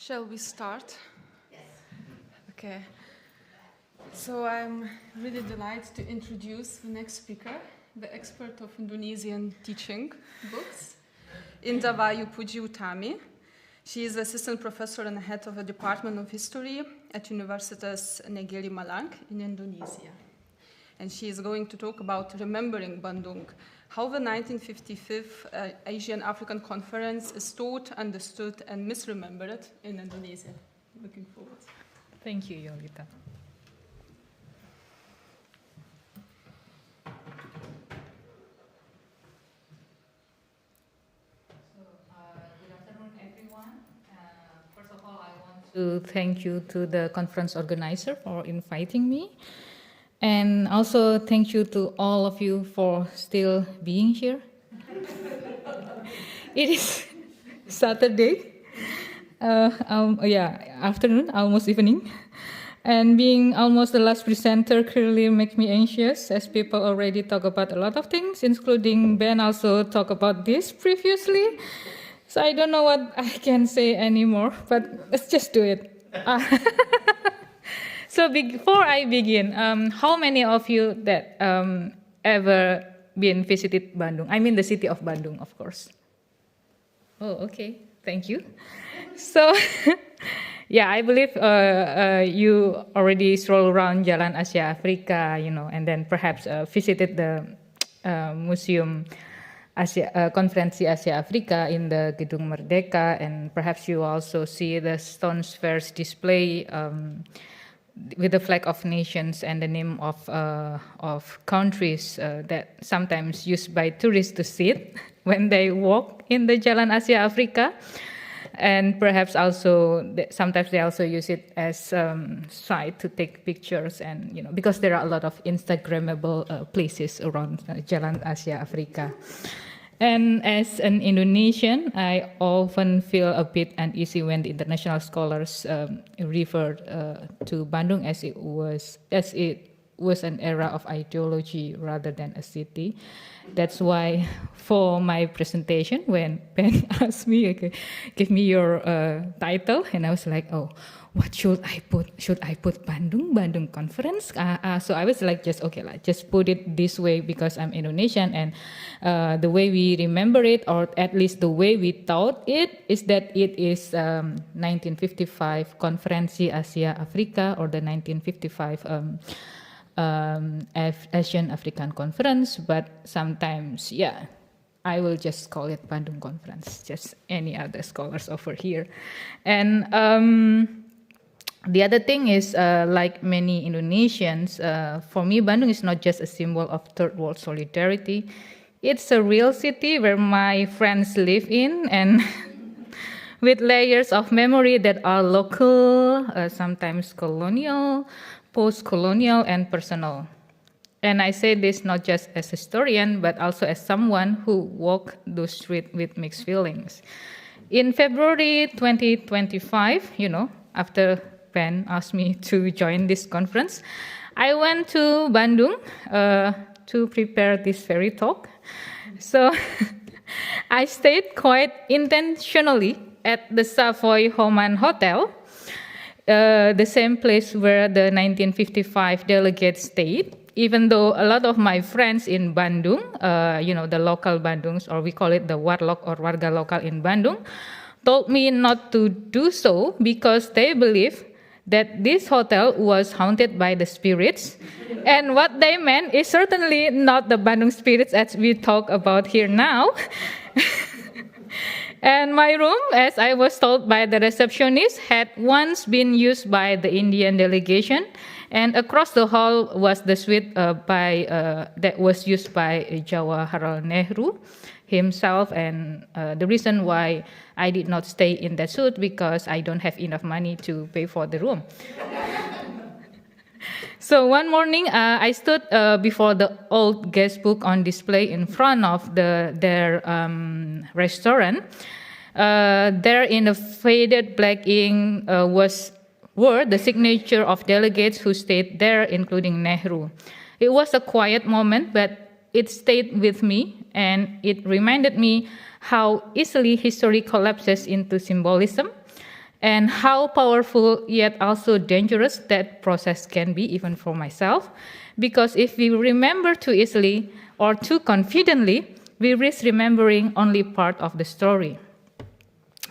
Shall we start? Yes. Okay. So I'm really delighted to introduce the next speaker, the expert of Indonesian teaching books, Indah Wahyu Puji Utami. She is assistant professor and head of the Department of History at Universitas Negeri Malang in Indonesia. And she is going to talk about remembering Bandung, how the 1955 Asian African Conference is taught, understood, and misremembered in Indonesia. Looking forward. Thank you, Yolita. Good afternoon, everyone. First of all, I want to thank you to the conference organizer for inviting me. And also thank you to all of you for still being here. It is Saturday, afternoon, almost evening. And being almost the last presenter clearly makes me anxious, as people already talk about a lot of things, including Ben also talked about this previously. So I don't know what I can say anymore, but let's just do it. So before I begin, how many of you that ever been visited Bandung? I mean the city of Bandung, of course. Oh, okay. Thank you. So, yeah, I believe you already stroll around Jalan Asia Afrika, and then perhaps visited the Museum Konferensi Asia Afrika in the Gedung Merdeka, and perhaps you also see the Stone Spheres display with the flag of nations and the name of countries that sometimes used by tourists to sit when they walk in the Jalan Asia Afrika. And perhaps also sometimes they also use it as site to take pictures, and because there are a lot of Instagrammable places around Jalan Asia Afrika. And as an Indonesian, I often feel a bit uneasy when the international scholars refer to Bandung as it was an era of ideology rather than a city. That's why for my presentation, when Ben asked me, okay, give me your title, and I was like, oh, what should I put? Should I put Bandung Conference? So I was like, just put it this way because I'm Indonesian, and the way we remember it, or at least the way we taught it, is that it is 1955 Konferensi Asia Afrika, or the 1955 Asian African Conference, but sometimes, I will just call it Bandung Conference, just any other scholars over here. And the other thing is, like many Indonesians, for me, Bandung is not just a symbol of third world solidarity. It's a real city where my friends live in, and with layers of memory that are local, sometimes colonial, post-colonial, and personal. And I say this not just as a historian, but also as someone who walked those streets with mixed feelings. In February 2025, after Ben asked me to join this conference, I went to Bandung to prepare this very talk. So I stayed quite intentionally at the Savoy Homan Hotel, the same place where the 1955 delegates stayed, even though a lot of my friends in Bandung, the local Bandungs, or we call it the warlok or warga lokal in Bandung, told me not to do so because they believe that this hotel was haunted by the spirits. And what they meant is certainly not the Bandung Spirits as we talk about here now. And my room, as I was told by the receptionist, had once been used by the Indian delegation, and across the hall was the suite that was used by Jawaharlal Nehru himself. And the reason why I did not stay in that suite because I don't have enough money to pay for the room. So one morning, I stood before the old guest book on display in front of their restaurant. There in the faded black ink were the signature of delegates who stayed there, including Nehru. It was a quiet moment, but it stayed with me, and it reminded me how easily history collapses into symbolism. and how powerful yet also dangerous that process can be, even for myself. Because if we remember too easily or too confidently, we risk remembering only part of the story.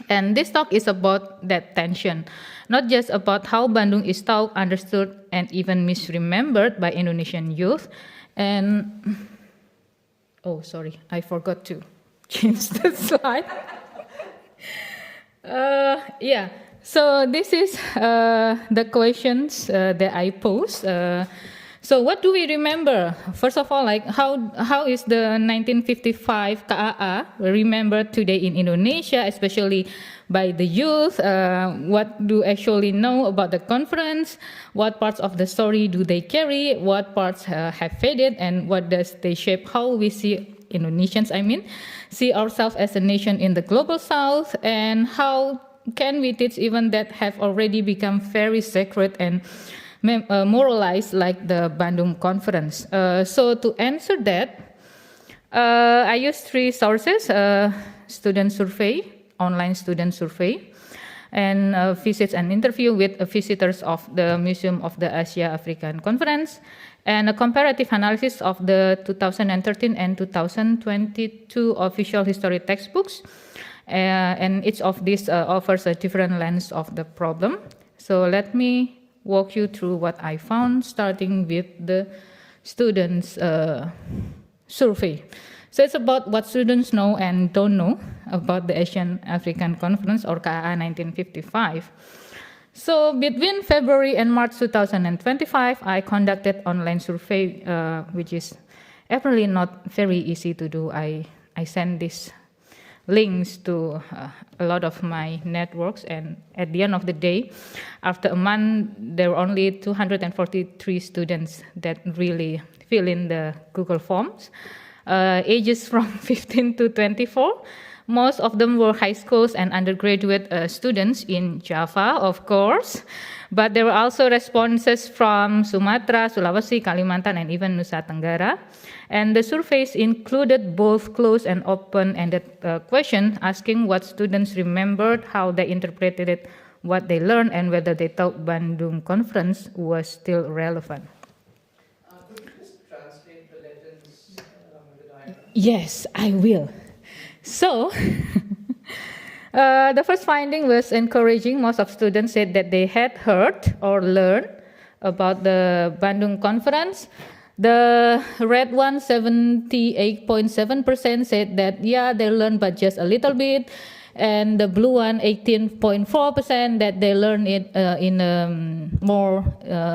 And this talk is about that tension, not just about how Bandung is taught, understood, and even misremembered by Indonesian youth. And, oh, sorry, I forgot to change the slide. Yeah, so this is the questions that I pose. So what do we remember? First of all, like how is the 1955 KAA remembered today in Indonesia, especially by the youth? What do actually know about the conference? What parts of the story do they carry? What parts have faded? And what does they shape how we see Indonesians, see ourselves as a nation in the global south? And how can we teach even that have already become very sacred and moralized, like the Bandung Conference? So to answer that, I used 3 sources: student survey, online student survey, and visits and interview with visitors of the Museum of the Asia-African Conference, and a comparative analysis of the 2013 and 2022 official history textbooks. And each of these offers a different lens of the problem. So let me walk you through what I found, starting with the students' survey. So it's about what students know and don't know about the Asian African Conference, or KAA 1955. So between February and March 2025, I conducted online survey, which is apparently not very easy to do. I sent these links to a lot of my networks, and at the end of the day, after a month, there were only 243 students that really fill in the Google Forms, ages from 15 to 24. Most of them were high schools and undergraduate students in Java, of course, but there were also responses from Sumatra, Sulawesi, Kalimantan, and even Nusa Tenggara. And the surveys included both closed and open-ended questions, asking what students remembered, how they interpreted it, what they learned, and whether they thought Bandung Conference was still relevant. Could you just translate the legends along with the diagram? Yes, I will. So, the first finding was encouraging. Most of students said that they had heard or learned about the Bandung Conference. The red one, 78.7%, said that, yeah, they learned, but just a little bit. And the blue one, 18.4%, that they learned it in more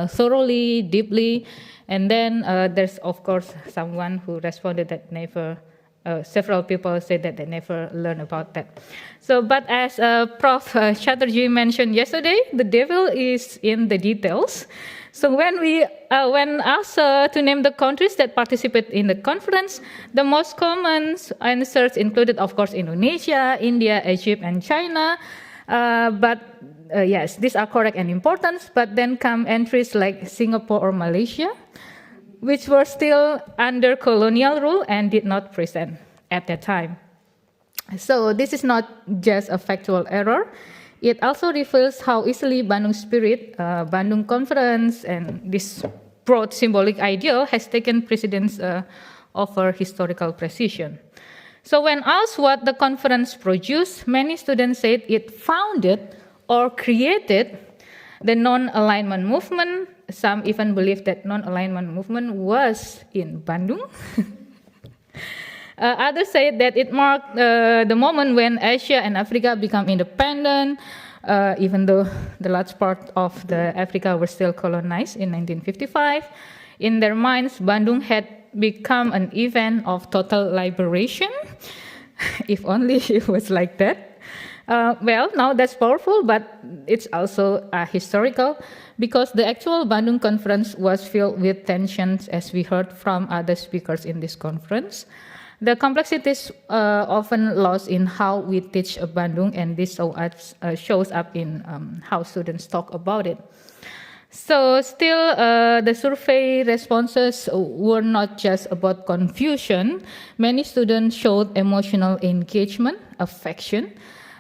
thoroughly, deeply. And then there's, of course, someone who responded that never, several people said that they never learned about that. So, but as Prof. Chatterjee mentioned yesterday, the devil is in the details. So when asked to name the countries that participate in the conference, the most common answers included, of course, Indonesia, India, Egypt, and China. But yes, these are correct and important. But then come entries like Singapore or Malaysia, which were still under colonial rule and did not present at that time. So this is not just a factual error. It also reveals how easily Bandung Spirit, Bandung Conference, and this broad symbolic ideal has taken precedence over historical precision. So when asked what the conference produced, many students said it founded or created the non-alignment movement. Some even believe that non-alignment movement was in Bandung. Others say that it marked the moment when Asia and Africa become independent, even though the large part of the Africa were still colonized in 1955. In their minds, Bandung had become an event of total liberation. If only it was like that. Well, now that's powerful, but it's also historical, because the actual Bandung Conference was filled with tensions, as we heard from other speakers in this conference. The complexities often lost in how we teach Bandung, and this shows up in how students talk about it. So still, the survey responses were not just about confusion. Many students showed emotional engagement, affection.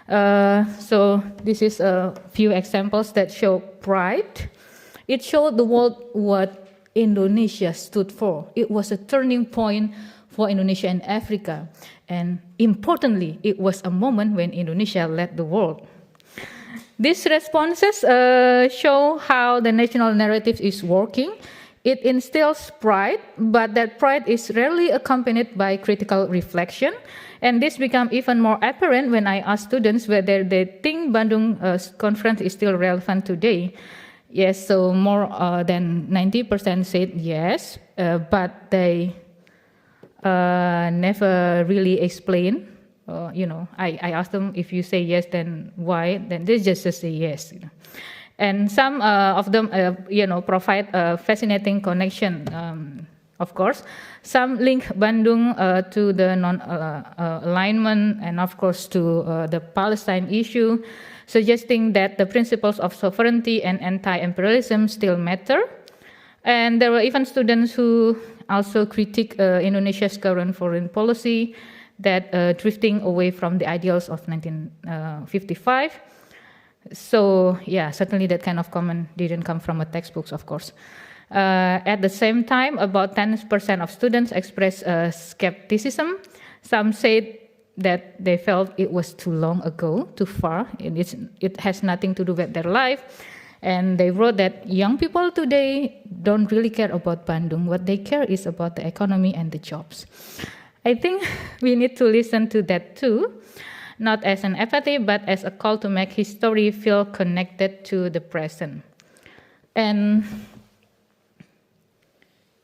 So this is a few examples that show pride. It showed the world what Indonesia stood for. It was a turning point for Indonesia and Africa. And importantly, it was a moment when Indonesia led the world. These responses show how the national narrative is working. It instills pride, but that pride is rarely accompanied by critical reflection. And this becomes even more apparent when I ask students whether they think Bandung Conference is still relevant today. Yes, so more than 90% said yes, but they never really explain. I asked them, if you say yes, then why? Then they just say yes. And some of them, provide a fascinating connection. Of course, some link Bandung to the non-alignment and, of course, to the Palestine issue, suggesting that the principles of sovereignty and anti-imperialism still matter. And there were even students who also critique Indonesia's current foreign policy, that drifting away from the ideals of 1955. So, yeah, certainly that kind of comment didn't come from a textbooks, of course. At the same time, about 10% of students expressed skepticism. Some said that they felt it was too long ago, too far. It has nothing to do with their life. And they wrote that young people today don't really care about Bandung. What they care is about the economy and the jobs. I think we need to listen to that too, not as an apathy, but as a call to make history feel connected to the present. And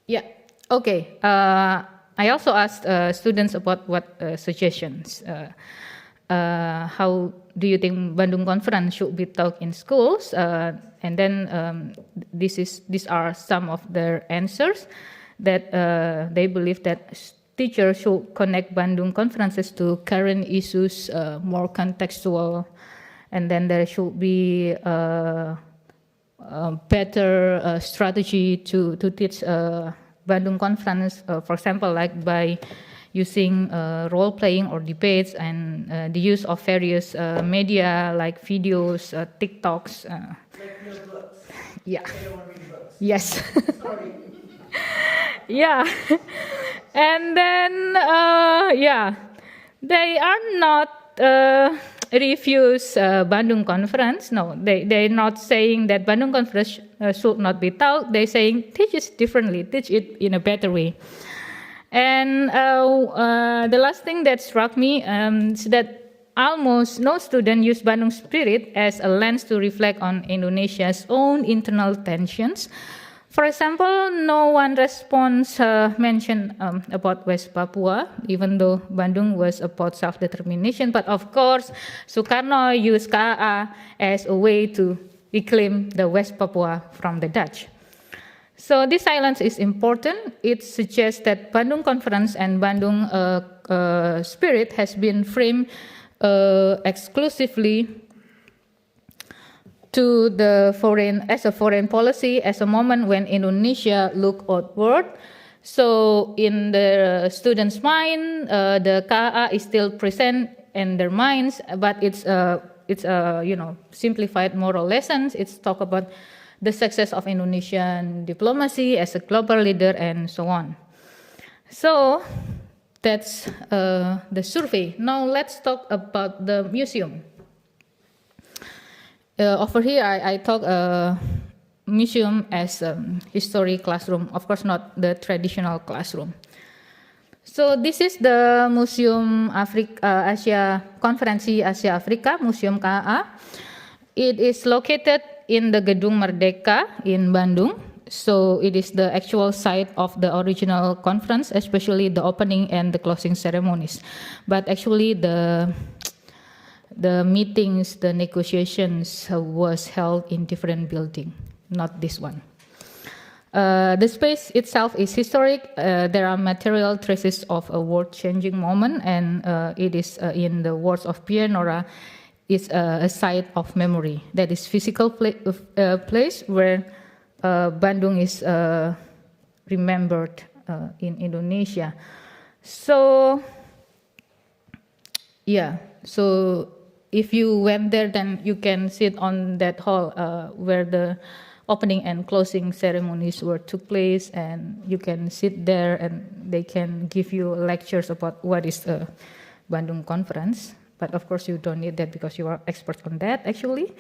yeah, okay. I also asked students about what suggestions. How do you think Bandung Conference should be taught in schools? And then these are some of their answers, that they believe that teachers should connect Bandung conferences to current issues, more contextual, and then there should be a better strategy to teach Bandung Conference, for example, like by using role-playing or debates, and the use of various media like videos, TikToks. Like your books. Yeah. I don't want to read books. Yes. Sorry. Yeah. And then, they are not refuse Bandung Conference. No, they're not saying that Bandung Conference should not be taught. They're saying teach it differently, teach it in a better way. And the last thing that struck me is that almost no student use Bandung Spirit as a lens to reflect on Indonesia's own internal tensions. For example, no one response mentioned about West Papua, even though Bandung was about self-determination. But of course, Sukarno used KAA as a way to reclaim the West Papua from the Dutch. So this silence is important. It suggests that Bandung Conference and Bandung Spirit has been framed exclusively to the foreign policy, as a moment when Indonesia looked outward. So in the students' mind, the KAA is still present in their minds, but it's simplified moral lessons. It's talk about the success of Indonesian diplomacy as a global leader and so on. So that's the survey. Now let's talk about the museum. Over here, I talk museum as a history classroom. Of course, not the traditional classroom. So this is the Museum Asia Konferensi Asia Afrika, Museum KAA. It is located in the Gedung Merdeka in Bandung. So it is the actual site of the original conference, especially the opening and the closing ceremonies. But actually the meetings, the negotiations was held in different building, not this one. The space itself is historic. There are material traces of a world-changing moment, and it is, in the words of Pierre Nora, is a site of memory. That is physical place where Bandung is remembered in Indonesia. So, yeah, so if you went there, then you can sit on that hall where the opening and closing ceremonies took place, and you can sit there and they can give you lectures about what is a Bandung Conference. But of course you don't need that because you are experts on that actually.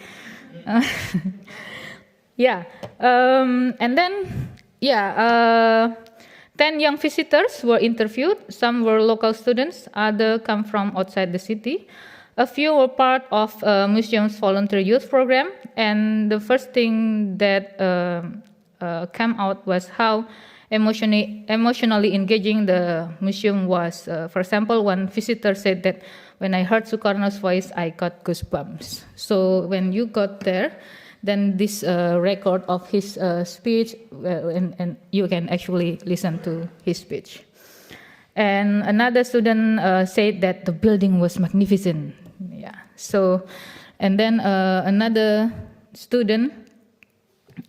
Yeah, and then 10 young visitors were interviewed. Some were local students, others come from outside the city. A few were part of museum's volunteer youth program, and the first thing that came out was how emotionally engaging the museum was. For example, one visitor said that when I heard Sukarno's voice, I got goosebumps. So when you got there, then this record of his speech, and you can actually listen to his speech. And another student said that the building was magnificent. Yeah. So, and then another student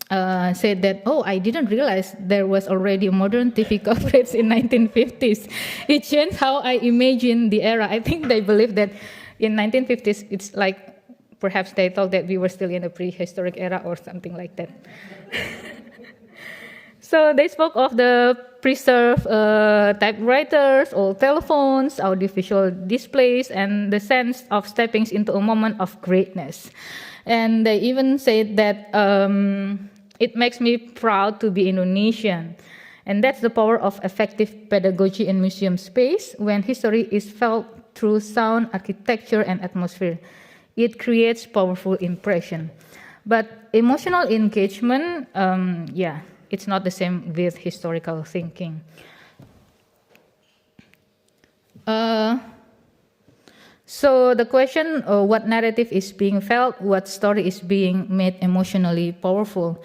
said that, oh, I didn't realize there was already modern TV coverage in 1950s. It changed how I imagine the era. I think they believe that in 1950s, it's like, perhaps they thought that we were still in a prehistoric era or something like that. So they spoke of the preserved typewriters, old telephones, audiovisual displays, and the sense of stepping into a moment of greatness. And they even said that it makes me proud to be Indonesian. And that's the power of effective pedagogy in museum space when history is felt through sound, architecture, and atmosphere. It creates powerful impression. But emotional engagement, it's not the same with historical thinking. So the question, what narrative is being felt, what story is being made emotionally powerful?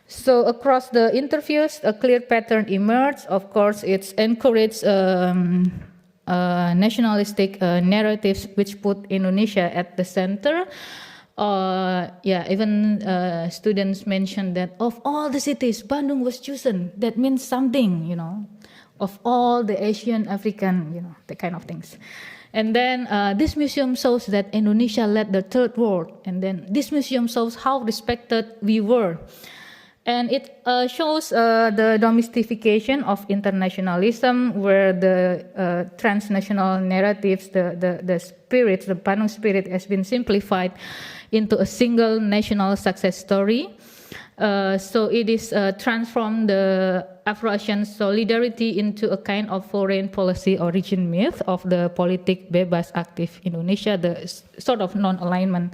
So across the interviews, a clear pattern emerged. Of course, it's encouraged nationalistic narratives which put Indonesia at the center. Even students mentioned that of all the cities, Bandung was chosen. That means something, of all the Asian, African, the kind of things. And then this museum shows that Indonesia led the third world. And then this museum shows how respected we were. And it shows the domestication of internationalism, where the transnational narratives, the spirit, the Bandung spirit, has been simplified into a single national success story. So it is transformed the Afro-Asian solidarity into a kind of foreign policy origin myth of the politik bebas aktif Indonesia, the sort of non-alignment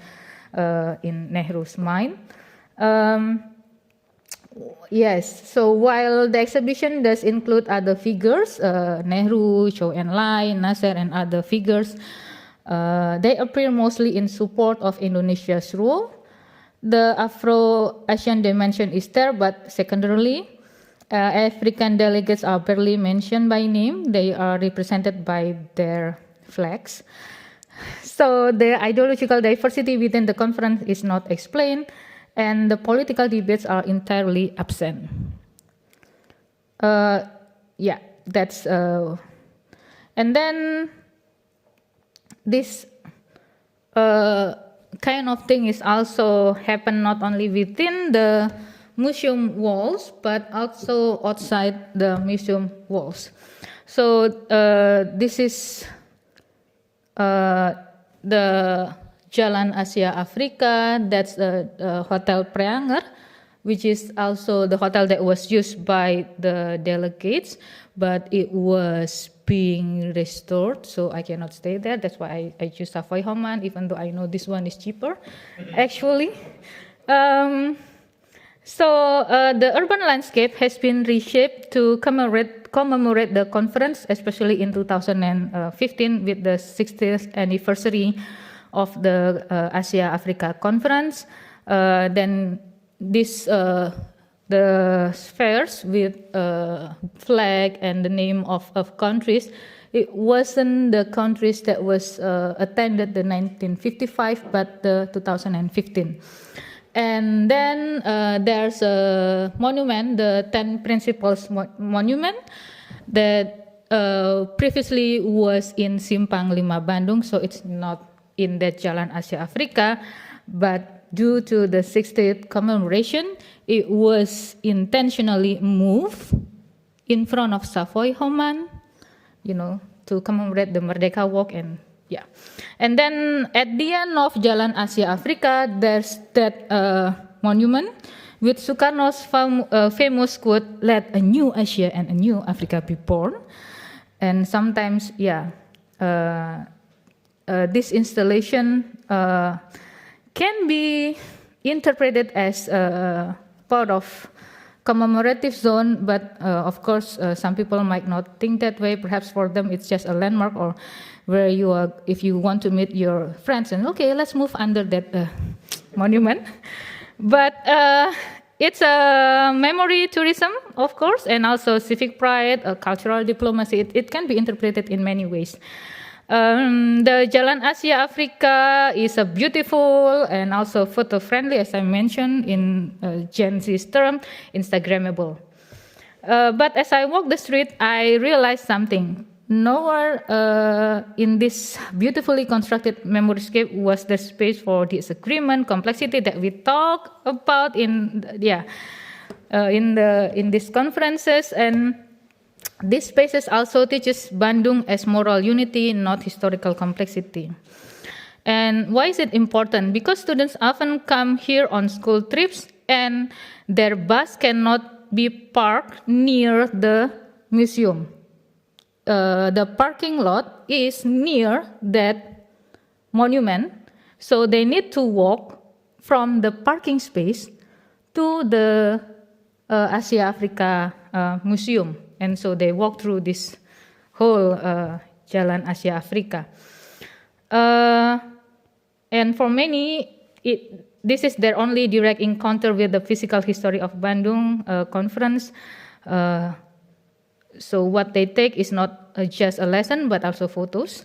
in Nehru's mind. Yes, so while the exhibition does include other figures, Nehru, Zhou Enlai, Nasser, and other figures, they appear mostly in support of Indonesia's rule. The Afro-Asian dimension is there, but secondarily, African delegates are barely mentioned by name. They are represented by their flags. So the ideological diversity within the conference is not explained, and the political debates are entirely absent. That's... and then this kind of thing is also happen not only within the museum walls, but also outside the museum walls. So this is the Jalan Asia Afrika, that's the Hotel Preanger, which is also the hotel that was used by the delegates, but it was being restored, so I cannot stay there. That's why I choose Savoy Homan, even though I know this one is cheaper, actually. So the urban landscape has been reshaped to commemorate the conference, especially in 2015 with the 60th anniversary of the Asia Africa Conference. Then this the spheres with flag and the name of countries, it wasn't the countries that was attended the 1955, but the 2015. And then there's a monument, the 10 Principles Monument, that previously was in Simpang 5 Bandung, so it's not in that Jalan Asia Afrika, but due to the 60th commemoration, it was intentionally moved in front of Savoy Homan, to commemorate the Merdeka Walk and then at the end of Jalan Asia Afrika, there's that monument with Sukarno's famous quote, "Let a new Asia and a new Africa be born." And sometimes, this installation can be interpreted as part of commemorative zone, but of course, some people might not think that way. Perhaps for them, it's just a landmark, or where you are, if you want to meet your friends, and okay, let's move under that monument. But it's a memory tourism, of course, and also civic pride, cultural diplomacy. It can be interpreted in many ways. The Jalan Asia Afrika is a beautiful and also photo-friendly, as I mentioned in Gen Z's term, Instagrammable. But as I walk the street, I realized something. Nowhere in this beautifully constructed memoryscape was there space for disagreement, complexity that we talk about in these conferences. And these spaces also teaches Bandung as moral unity, not historical complexity. And why is it important? Because students often come here on school trips and their bus cannot be parked near the museum. The parking lot is near that monument, so they need to walk from the parking space to the Asia Afrika Museum. And so they walk through this whole Jalan Asia Afrika. And for many, this is their only direct encounter with the physical history of Bandung Conference. So what they take is not just a lesson, but also photos.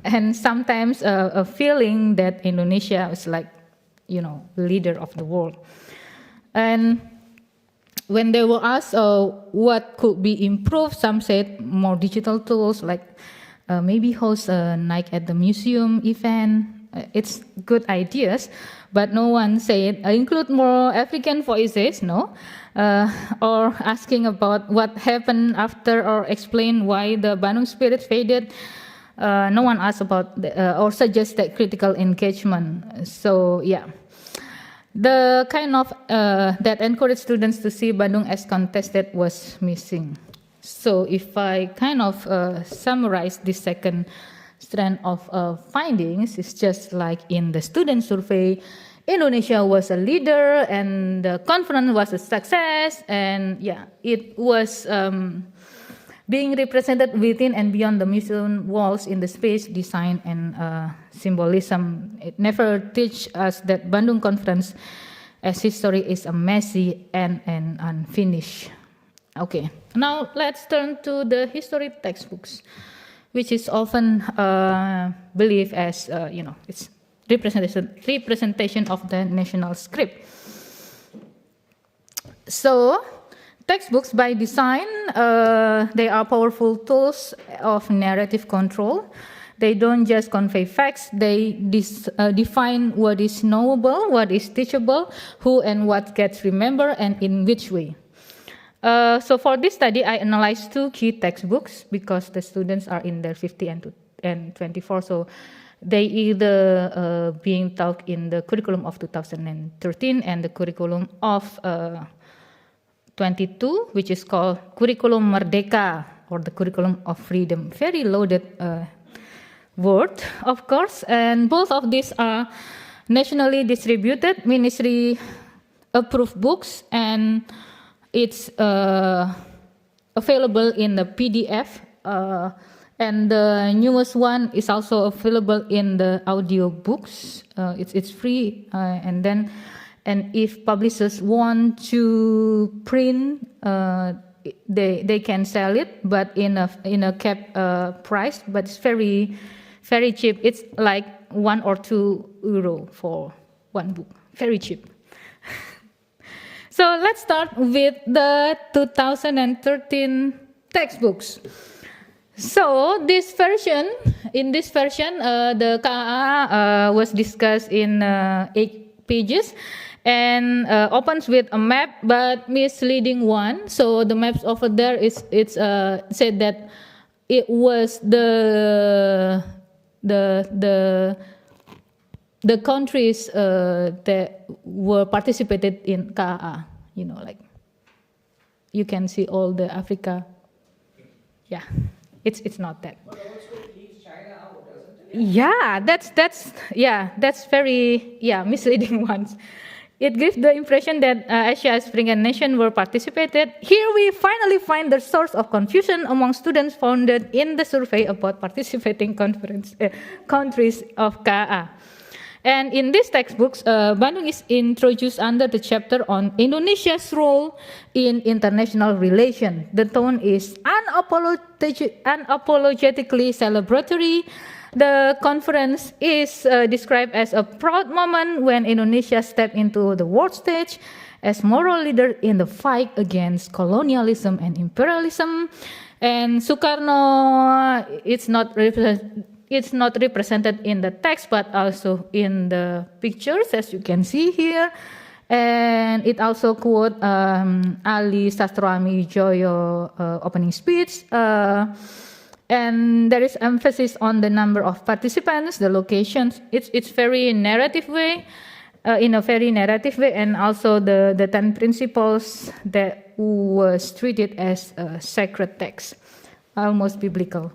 And sometimes a feeling that Indonesia is like, leader of the world. And when they were asked what could be improved, some said more digital tools, like maybe host a Night at the Museum event. It's good ideas, but no one said include more African voices, no? Or asking about what happened after, or explain why the Bandung Spirits faded. No one asked about or suggested critical engagement. So the kind of that encouraged students to see Bandung as contested was missing. So if I kind of summarize this second strand of findings, it's just like in the student survey, Indonesia was a leader and the conference was a success, and it was being represented within and beyond the museum walls in the space, design, and symbolism. It never teach us that Bandung Conference as history is a messy and unfinished. Okay, now let's turn to the history textbooks, which is often believed as, it's representation of the national script. So, textbooks by design, they are powerful tools of narrative control. They don't just convey facts, they define what is knowable, what is teachable, who and what gets remembered, and in which way. So for this study, I analyzed 2 key textbooks because the students are in their 50 and 24, so they either being taught in the curriculum of 2013 and the curriculum of 22, which is called Curriculum Merdeka, or the Curriculum of Freedom. Very loaded word, of course, and both of these are nationally distributed, ministry-approved books, and it's available in the PDF, and the newest one is also available in the audio books. It's free, and if publishers want to print, they can sell it, but in a capped price. But it's very, very cheap. It's like €1 or €2 for one book. Very cheap. So let's start with the 2013 textbooks. So in this version, the KAA was discussed in 8 pages and opens with a map, but misleading one. So the maps over there it's said that it was the countries that were participated in KAA. You know, like you can see all the Africa. Yeah. It's not that. But also it leaves China out, doesn't it? Yeah, that's very misleading ones. It gives the impression that Asia's African nation were participated. Here we finally find the source of confusion among students founded in the survey about participating countries of KAA. And in these textbooks, Bandung is introduced under the chapter on Indonesia's role in international relations. The tone is unapologetically celebratory. The conference is described as a proud moment when Indonesia stepped into the world stage as moral leader in the fight against colonialism and imperialism. And Sukarno, it's not represented in the text, but also in the pictures, as you can see here. And it also quote Ali Sastroami Joyo opening speech. And there is emphasis on the number of participants, the locations. It's very narrative way, in a very narrative way, and also the 10 principles that was treated as a sacred text, almost biblical.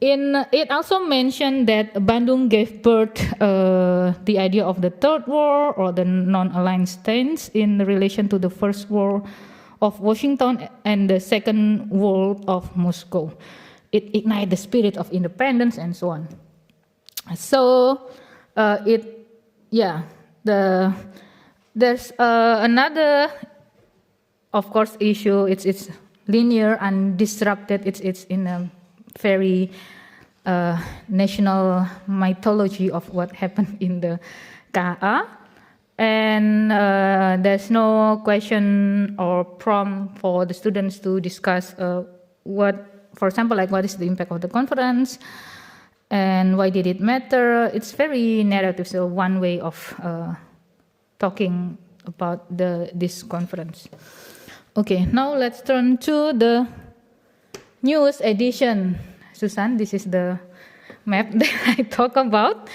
It also mentioned that Bandung gave birth the idea of the Third War or the non-aligned stance in relation to the First War of Washington and the Second War of Moscow. It ignited the spirit of independence and so on. So there's another, of course, issue. It's linear and disrupted. It's in a very national mythology of what happened in the KAA, and there's no question or prompt for the students to discuss for example, like what is the impact of the conference and why did it matter. It's very narrative, so one way of talking about this conference. Okay, now let's turn to the newest edition. Susan, this is the map that I talk about,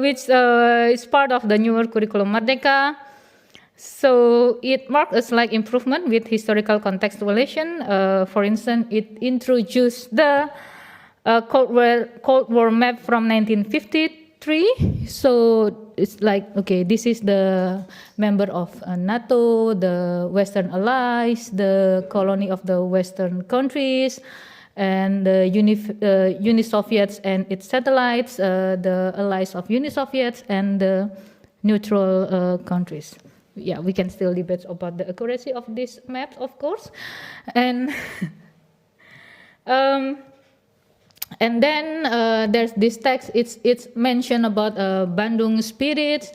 which is part of the newer curriculum Merdeka. So it marked a slight improvement with historical contextualization. For instance, it introduced the Cold War map from 1953. So it's like, okay, this is the member of NATO, the Western Allies, the colony of the Western countries, and the Uni-Soviets and its satellites, the allies of Uni-Soviets, and the neutral countries. Yeah, we can still debate about the accuracy of these maps, of course. And then there's this text. It's mentioned about Bandung Spirits,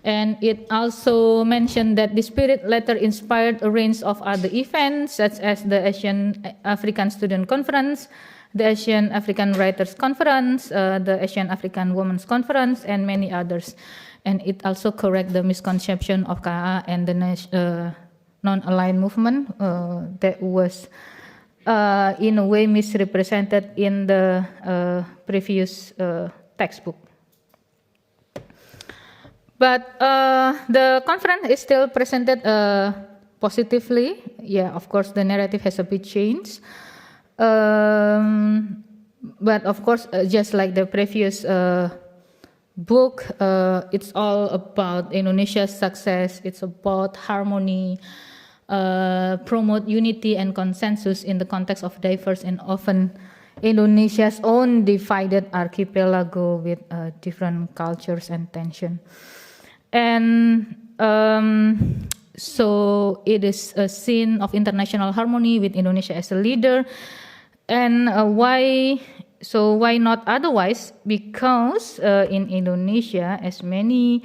and it also mentioned that the spirit later inspired a range of other events, such as the Asian African Student Conference, the Asian African Writers Conference, the Asian African Women's Conference, and many others. And it also corrects the misconception of KAA and the non-aligned movement that was in a way misrepresented in the previous textbook. But the conference is still presented positively. Yeah, of course, the narrative has a bit changed. But of course, just like the previous book, it's all about Indonesia's success. It's about harmony, promote unity and consensus in the context of diverse and often Indonesia's own divided archipelago with different cultures and tension. And so it is a scene of international harmony with Indonesia as a leader. And why not otherwise? Because in Indonesia, as many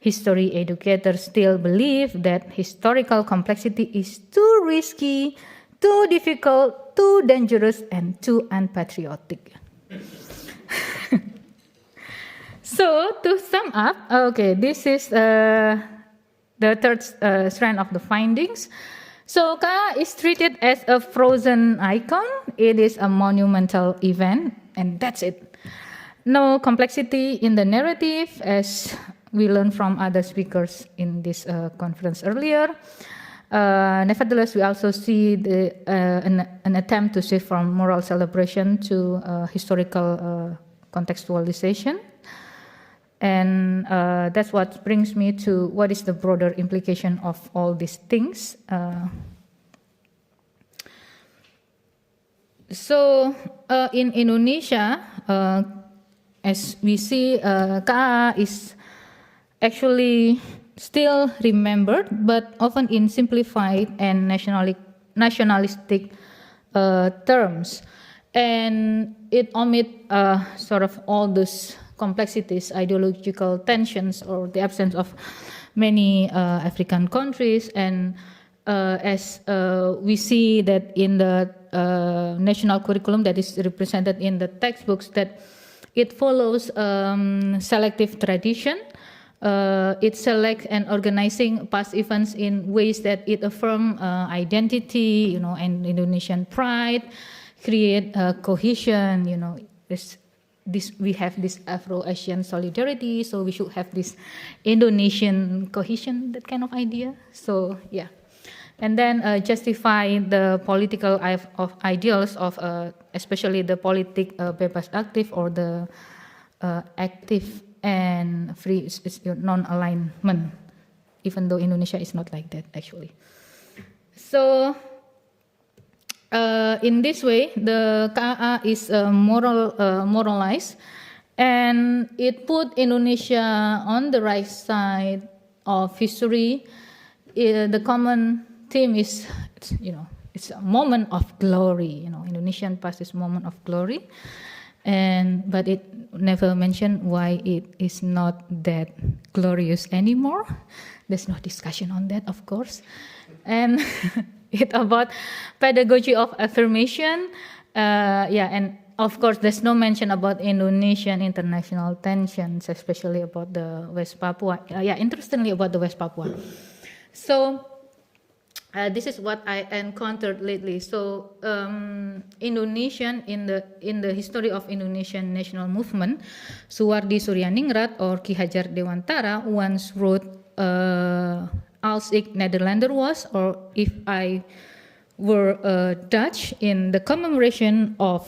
history educators still believe that historical complexity is too risky too difficult, too dangerous, and too unpatriotic. So to sum up, okay, this is the third strand of the findings. So Ka is treated as a frozen icon. It is a monumental event, and that's it. No complexity in the narrative, as we learned from other speakers in this conference earlier. Nevertheless, we also see an attempt to shift from moral celebration to historical contextualization. And that's what brings me to what is the broader implication of all these things. So in Indonesia, as we see, Ka is actually still remembered, but often in simplified and nationalistic terms. And it omits sort of all those complexities, ideological tensions, or the absence of many African countries. And as we see that in the national curriculum that is represented in the textbooks, that it follows selective tradition. It selects and organizing past events in ways that it affirm identity, and Indonesian pride, create cohesion. We have this Afro-Asian solidarity, so we should have this Indonesian cohesion, that kind of idea. So yeah, and then justify the political ideals of especially the politik bebas aktif, or the active and free non-alignment, even though Indonesia is not like that actually. So in this way, the KA is moralized, and it put Indonesia on the right side of history. The common theme is, it's a moment of glory. Indonesian past is moment of glory, but it never mentioned why it is not that glorious anymore. There's no discussion on that, of course, and. It about pedagogy of affirmation, and of course there's no mention about Indonesian international tensions, especially about the West Papua. Interestingly about the West Papua. So this is what I encountered lately. So Indonesian in the history of Indonesian national movement, Suwardi Suryaningrat or Ki Hajar Dewantara once wrote. Als ik Nederlander was, or if I were Dutch, in the commemoration of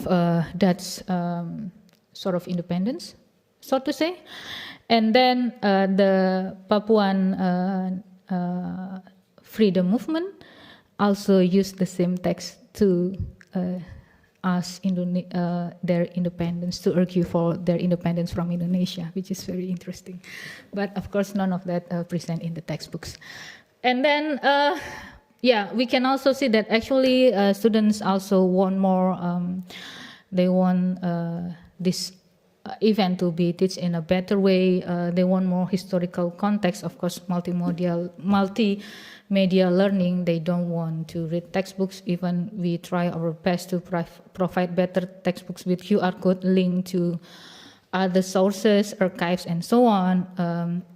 Dutch sort of independence, so to say. And then the Papuan freedom movement also used the same text to ask their independence, to argue for their independence from Indonesia, which is very interesting. But of course, none of that present in the textbooks. And then, we can also see that actually students also want more, they want this event to be taught in a better way. They want more historical context, of course, multimedia learning. They don't want to read textbooks. Even we try our best to provide better textbooks with QR code linked to other sources, archives, and so on.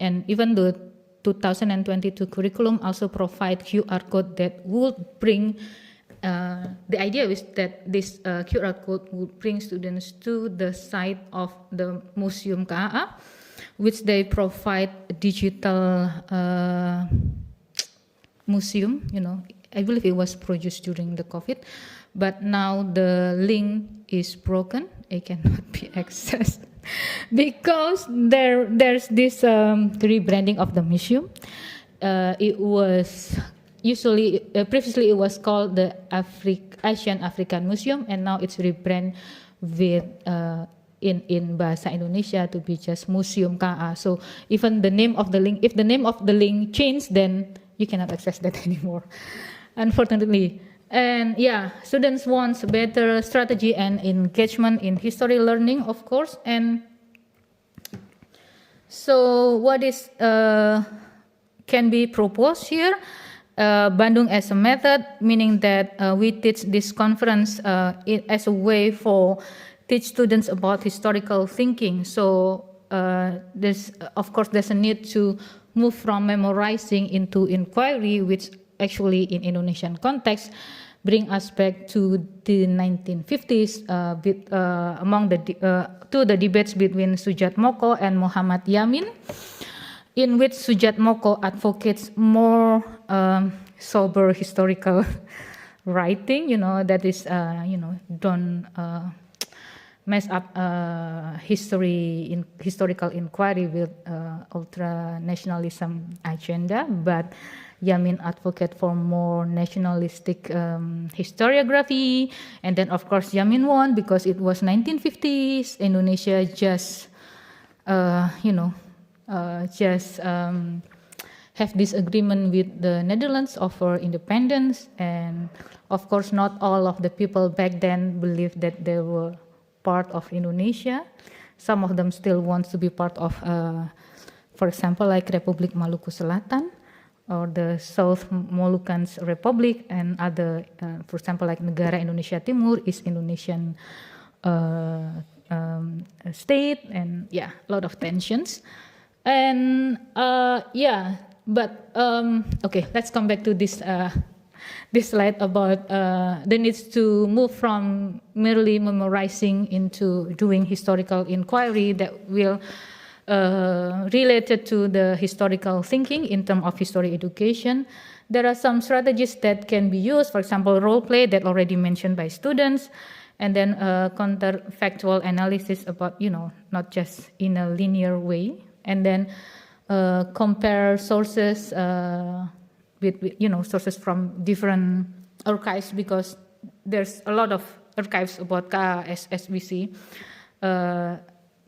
And even the 2022 curriculum also provide QR code that would bring, the idea is that this QR code would bring students to the site of the Museum KA, which they provide digital museum. I believe it was produced during the COVID, but now the link is broken. It cannot be accessed because there's this rebranding of the museum. It was previously it was called the Asian African Museum, and now it's rebranded with in Bahasa Indonesia to be just Museum KA. So even the name of the link, if the name of the link changed, then you cannot access that anymore, unfortunately. And students want better strategy and engagement in history learning, of course. And so what is can be proposed here? Bandung as a method, meaning that we teach this conference as a way for teach students about historical thinking. So of course, there's a need to move from memorizing into inquiry, which actually in Indonesian context bring us back to the 1950s to the debates between Sujat Moko and Muhammad Yamin, in which Sujat Moko advocates more sober historical writing, that is, don't mess up historical inquiry with ultra-nationalism agenda, but Yamin advocate for more nationalistic historiography, and then of course Yamin won because it was 1950s. Indonesia just, have this agreement with the Netherlands over independence, and of course not all of the people back then believed that they were part of Indonesia. Some of them still want to be part of, for example, like Republik Maluku Selatan, or the South Moluccans Republic, and other, for example, like Negara Indonesia Timur, East Indonesian state, and a lot of tensions. And okay, let's come back to this this slide about the needs to move from merely memorizing into doing historical inquiry that will related to the historical thinking in terms of history education. There are some strategies that can be used, for example, role play that already mentioned by students, and then counterfactual analysis about, not just in a linear way, and then compare sources with sources from different archives, because there's a lot of archives about KA as we see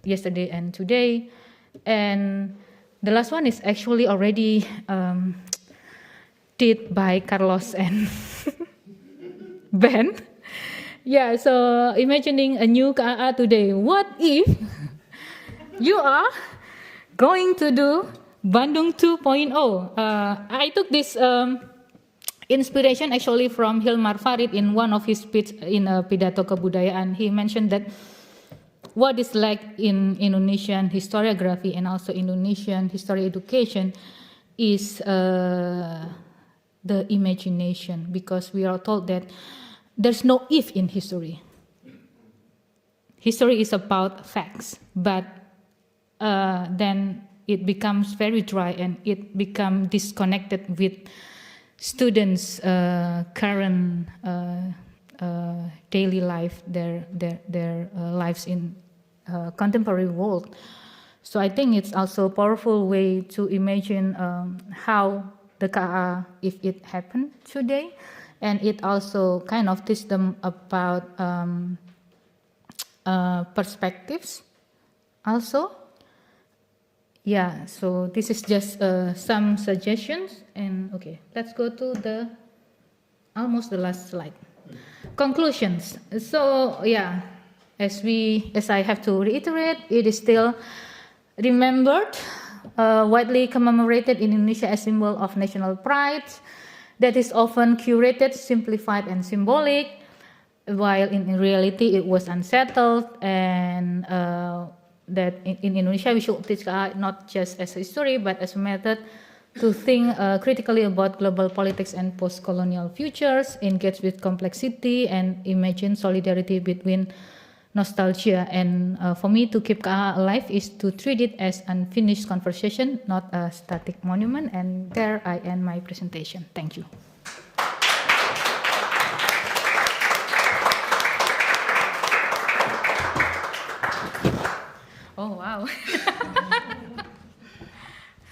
yesterday and today. And the last one is actually already did by Carlos and Ben. Yeah, so imagining a new KA today. What if you are going to do Bandung 2.0? I took this inspiration actually from Hilmar Farid in one of his speech in Pidato Kebudayaan. He mentioned that what is like in Indonesian historiography and also Indonesian history education is the imagination, because we are told that there's no if in history. History is about facts, but then it becomes very dry and it becomes disconnected with students' current daily life, their lives in contemporary world. So I think it's also a powerful way to imagine how the KA, if it happened today, and it also kind of teach them about perspectives also. Yeah, so this is just some suggestions, and okay, let's go to almost the last slide. Conclusions. So yeah, as I have to reiterate, it is still remembered, widely commemorated in Indonesia as symbol of national pride, that is often curated, simplified, and symbolic, while in reality it was unsettled, and that in Indonesia we should teach not just as a history but as a method to think critically about global politics and post-colonial futures, engage with complexity, and imagine solidarity between nostalgia. And for me, to keep KA alive is to treat it as unfinished conversation, not a static monument. And there I end my presentation. Thank you. Oh, wow.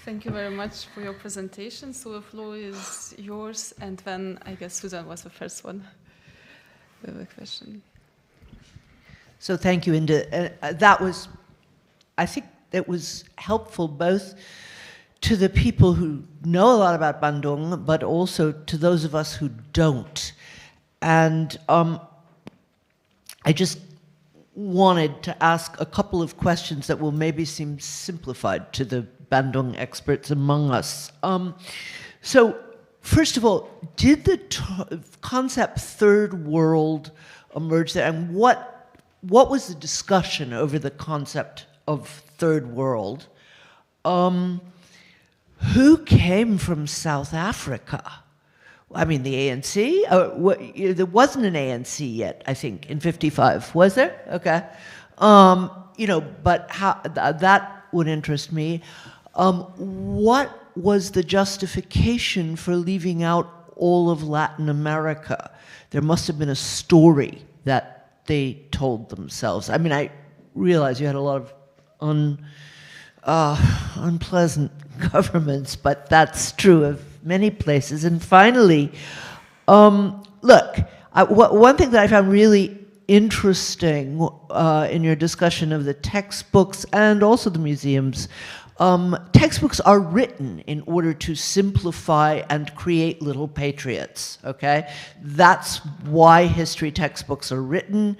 Thank you very much for your presentation. So the floor is yours, and then I guess Susan was the first one with a question. So thank you, Indah. I think it was helpful both to the people who know a lot about Bandung, but also to those of us who don't. And I just wanted to ask a couple of questions that will maybe seem simplified to the Bandung experts among us. So first of all, did the concept third world emerge there? And what was the discussion over the concept of third world? Who came from South Africa? I mean, the ANC? There wasn't an ANC yet, I think, in 55. Was there? Okay. But how, that would interest me. What was the justification for leaving out all of Latin America? There must have been a story that they told themselves. I mean, I realize you had a lot of unpleasant governments, but that's true of many places. And finally, look, one thing that I found really interesting in your discussion of the textbooks and also the museums, textbooks are written in order to simplify and create little patriots, okay? That's why history textbooks are written,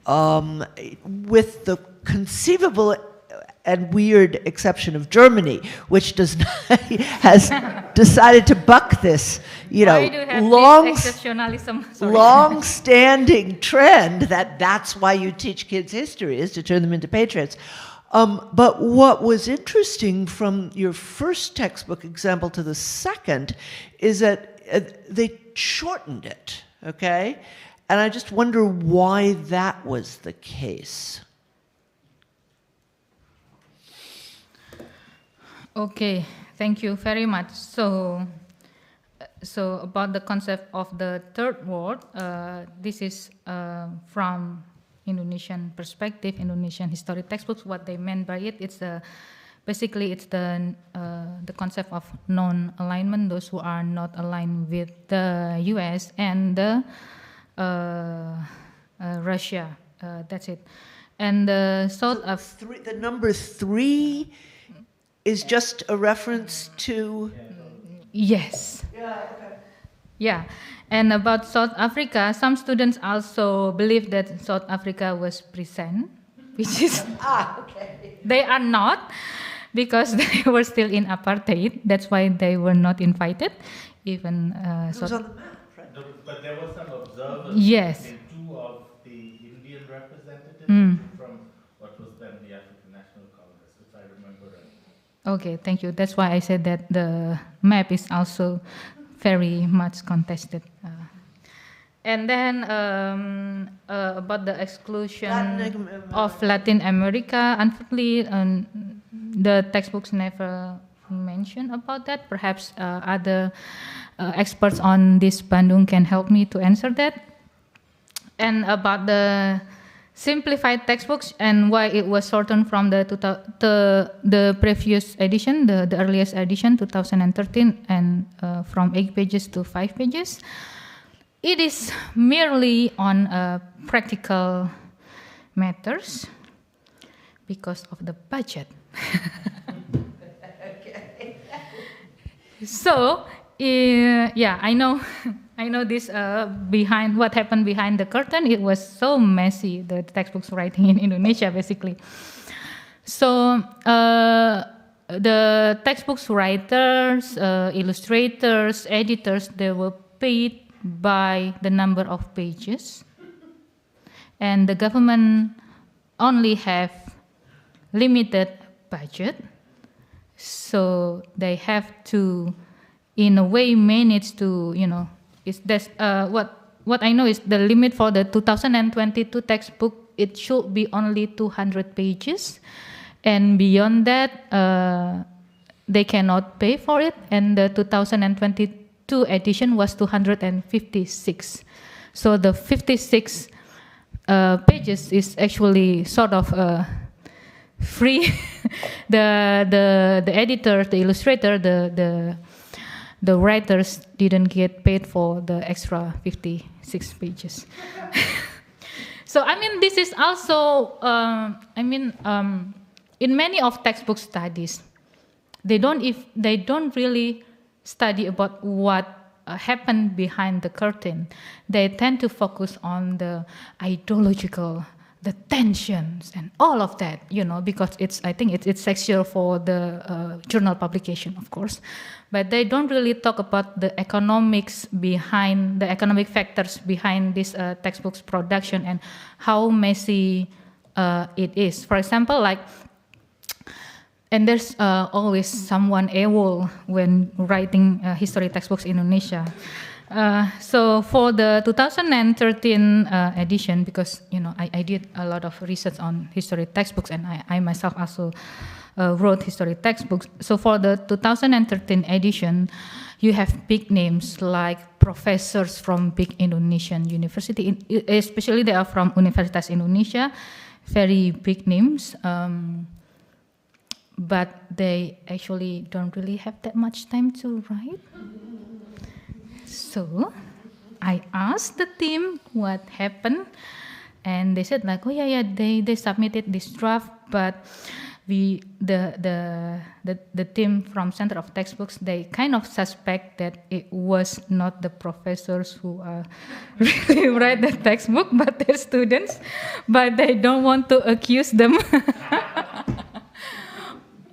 with the conceivable and weird exception of Germany, which does not, has decided to buck this, long-standing trend that's why you teach kids history, is to turn them into patriots. But what was interesting from your first textbook example to the second is that they shortened it, okay? And I just wonder why that was the case. Okay, thank you very much. So about the concept of the third world, this is from Indonesian perspective, Indonesian historic textbooks. What they meant by it, basically it's the concept of non-alignment, those who are not aligned with the U.S. and the Russia. That's it. And the sort of the number 3 is just a reference to... Yes. Yeah, okay. Yeah, and about South Africa, some students also believe that South Africa was present, which is... okay. They are not, because they were still in apartheid. That's why they were not invited. Even it was on the map, right? No, but there were some observers. Yes. In 2 of the Indian representatives from what was then the African National Congress, if I remember right. Okay, thank you. That's why I said that the map is also very much contested. And then about the exclusion of Latin America, unfortunately, the textbooks never mention about that. Perhaps other experts on this Bandung can help me to answer that. And about the simplified textbooks and why it was shortened from the previous edition, the earliest edition, 2013, and from 8 pages to 5 pages. It is merely on practical matters because of the budget. Okay. So, yeah, I know this behind what happened behind the curtain. It was so messy, the textbooks writing in Indonesia, basically. So the textbooks writers, illustrators, editors, they were paid by the number of pages, and the government only have limited budget, so they have to, in a way, manage to, what I know is the limit for the 2022 textbook, it should be only 200 pages, and beyond that, they cannot pay for it, and the 2022 edition was 256. So the 56 pages is actually sort of free. the editor, the illustrator, the writers didn't get paid for the extra 56 pages. So I mean, this is also in many of textbook studies, they don't really study about what happened behind the curtain. They tend to focus on the ideological the tensions and all of that, because I think it's sexual for the journal publication, of course, but they don't really talk about the economic factors behind this textbooks production and how messy it is. For example, and there's always someone AWOL when writing history textbooks in Indonesia. So for the 2013 edition, because I did a lot of research on history textbooks, and I myself also wrote history textbooks. So for the 2013 edition, you have big names like professors from big Indonesian university, especially they are from Universitas Indonesia, very big names. But they actually don't really have that much time to write. So I asked the team what happened, and they said oh yeah, they submitted this draft, but the team from Center of Textbooks, they kind of suspect that it was not the professors who really write the textbook, but their students, but they don't want to accuse them.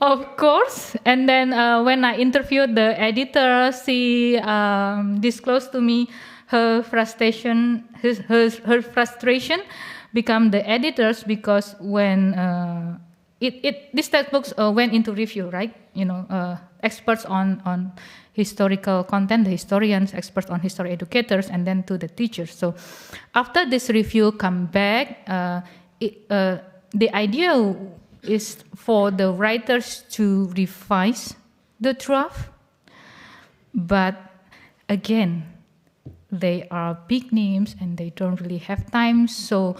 Of course, and then when I interviewed the editor, she disclosed to me her frustration. Her frustration become the editors, because when these textbooks went into review, right? Experts on historical content, the historians, experts on history educators, and then to the teachers. So after this review come back, the idea is for the writers to revise the draft, but again, they are big names and they don't really have time, so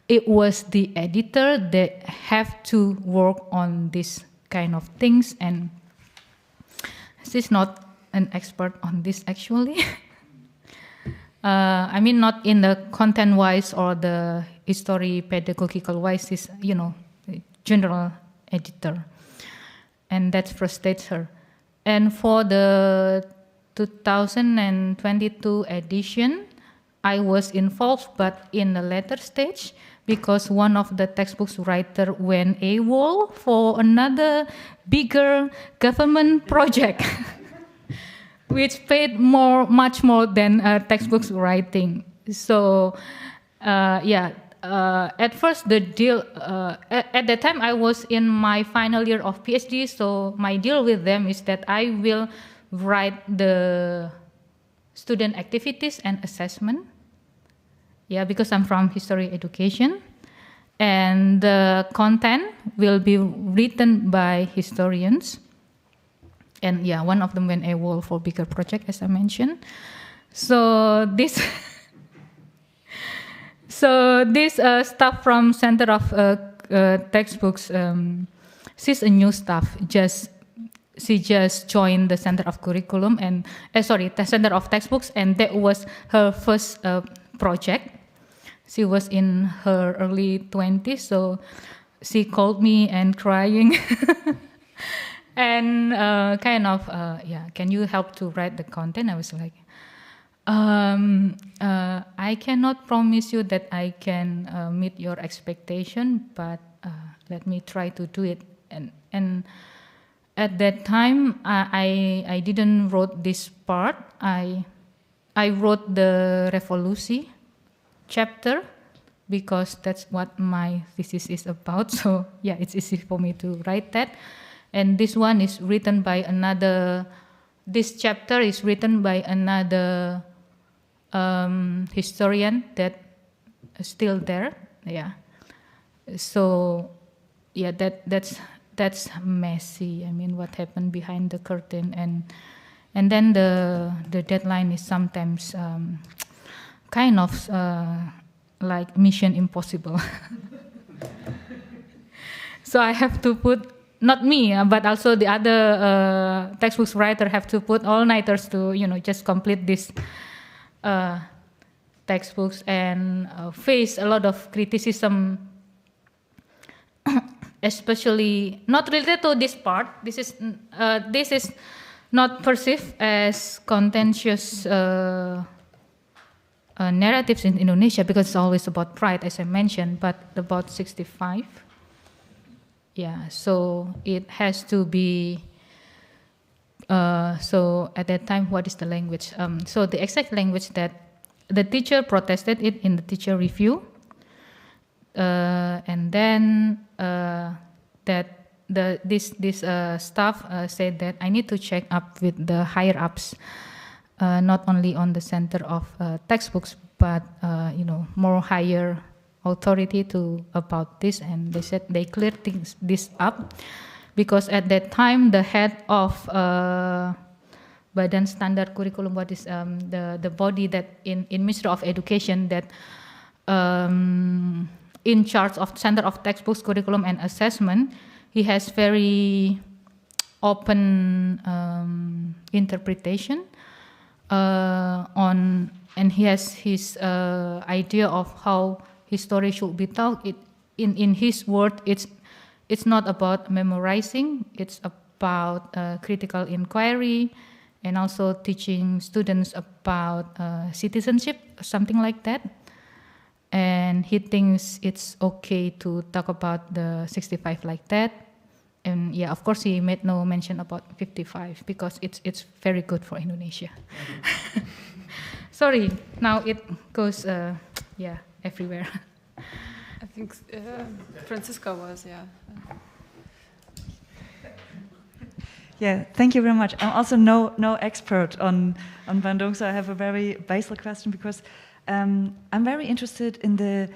it was the editor that have to work on this kind of things, and she's not an expert on this actually. I mean, not in the content-wise or the history pedagogical wise, she's, general editor, and that frustrates her. And for the 2022 edition, I was involved, but in the later stage, because one of the textbooks writer went AWOL for another bigger government project, which paid much more than textbooks writing. So, at first the deal, at that time I was in my final year of PhD, so my deal with them is that I will write the student activities and assessment. Yeah, because I'm from history education, and the content will be written by historians. And yeah, one of them went AWOL for bigger project, as I mentioned. So this staff from Center of Textbooks, she's a new staff. She just joined the Center of Curriculum and the Center of Textbooks, and that was her first project. She was in her early 20s, so she called me and crying, and can you help to write the content? I was like, I cannot promise you that I can meet your expectation, but let me try to do it. And at that time, I didn't wrote this part. I wrote the Revolusi chapter, because that's what my thesis is about. So yeah, it's easy for me to write that. And this one is written by another. This chapter is written by another historian that is still there. Yeah. So yeah, that's messy. I mean, what happened behind the curtain, and then the deadline is sometimes kind of like Mission Impossible. So I have to put, not me, but also the other textbooks writer have to put all-nighters to just complete this textbooks, and face a lot of criticism, especially not related to this part. This is not perceived as contentious narratives in Indonesia, because it's always about pride, as I mentioned, but about 65. Yeah, so it has to be, so at that time, what is the language? So the exact language that the teacher protested it in the teacher review, and then this staff said that I need to check up with the higher ups, not only on the center of textbooks, but more higher authority about this, and they said they cleared this up, because at that time the head of Badan Standar Curriculum, what is the body that in Ministry of Education that in charge of Center of Textbooks, Curriculum and Assessment, he has very open interpretation on, and he has his idea of how history should be told. In his word, it's not about memorizing, it's about critical inquiry, and also teaching students about citizenship, something like that. And he thinks it's okay to talk about the 65 like that. And yeah, of course, he made no mention about 55 because it's very good for Indonesia. Sorry, now it goes everywhere. I think Francisca was, yeah. Yeah, thank you very much. I'm also no expert on Bandung, so I have a very basic question, because I'm very interested in the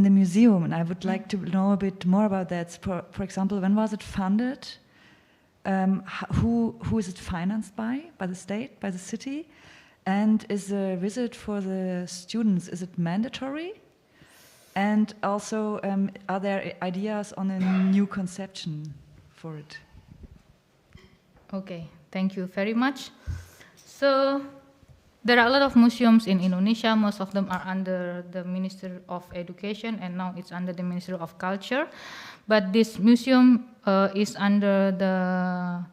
museum, and I would like to know a bit more about that. For example, when was it funded? Who is it financed by the state, by the city? And is the visit for the students, is it mandatory? And also, are there ideas on a new conception for it? Okay, thank you very much. So there are a lot of museums in Indonesia. Most of them are under the Ministry of Education, and now it's under the Ministry of Culture. But this museum is under the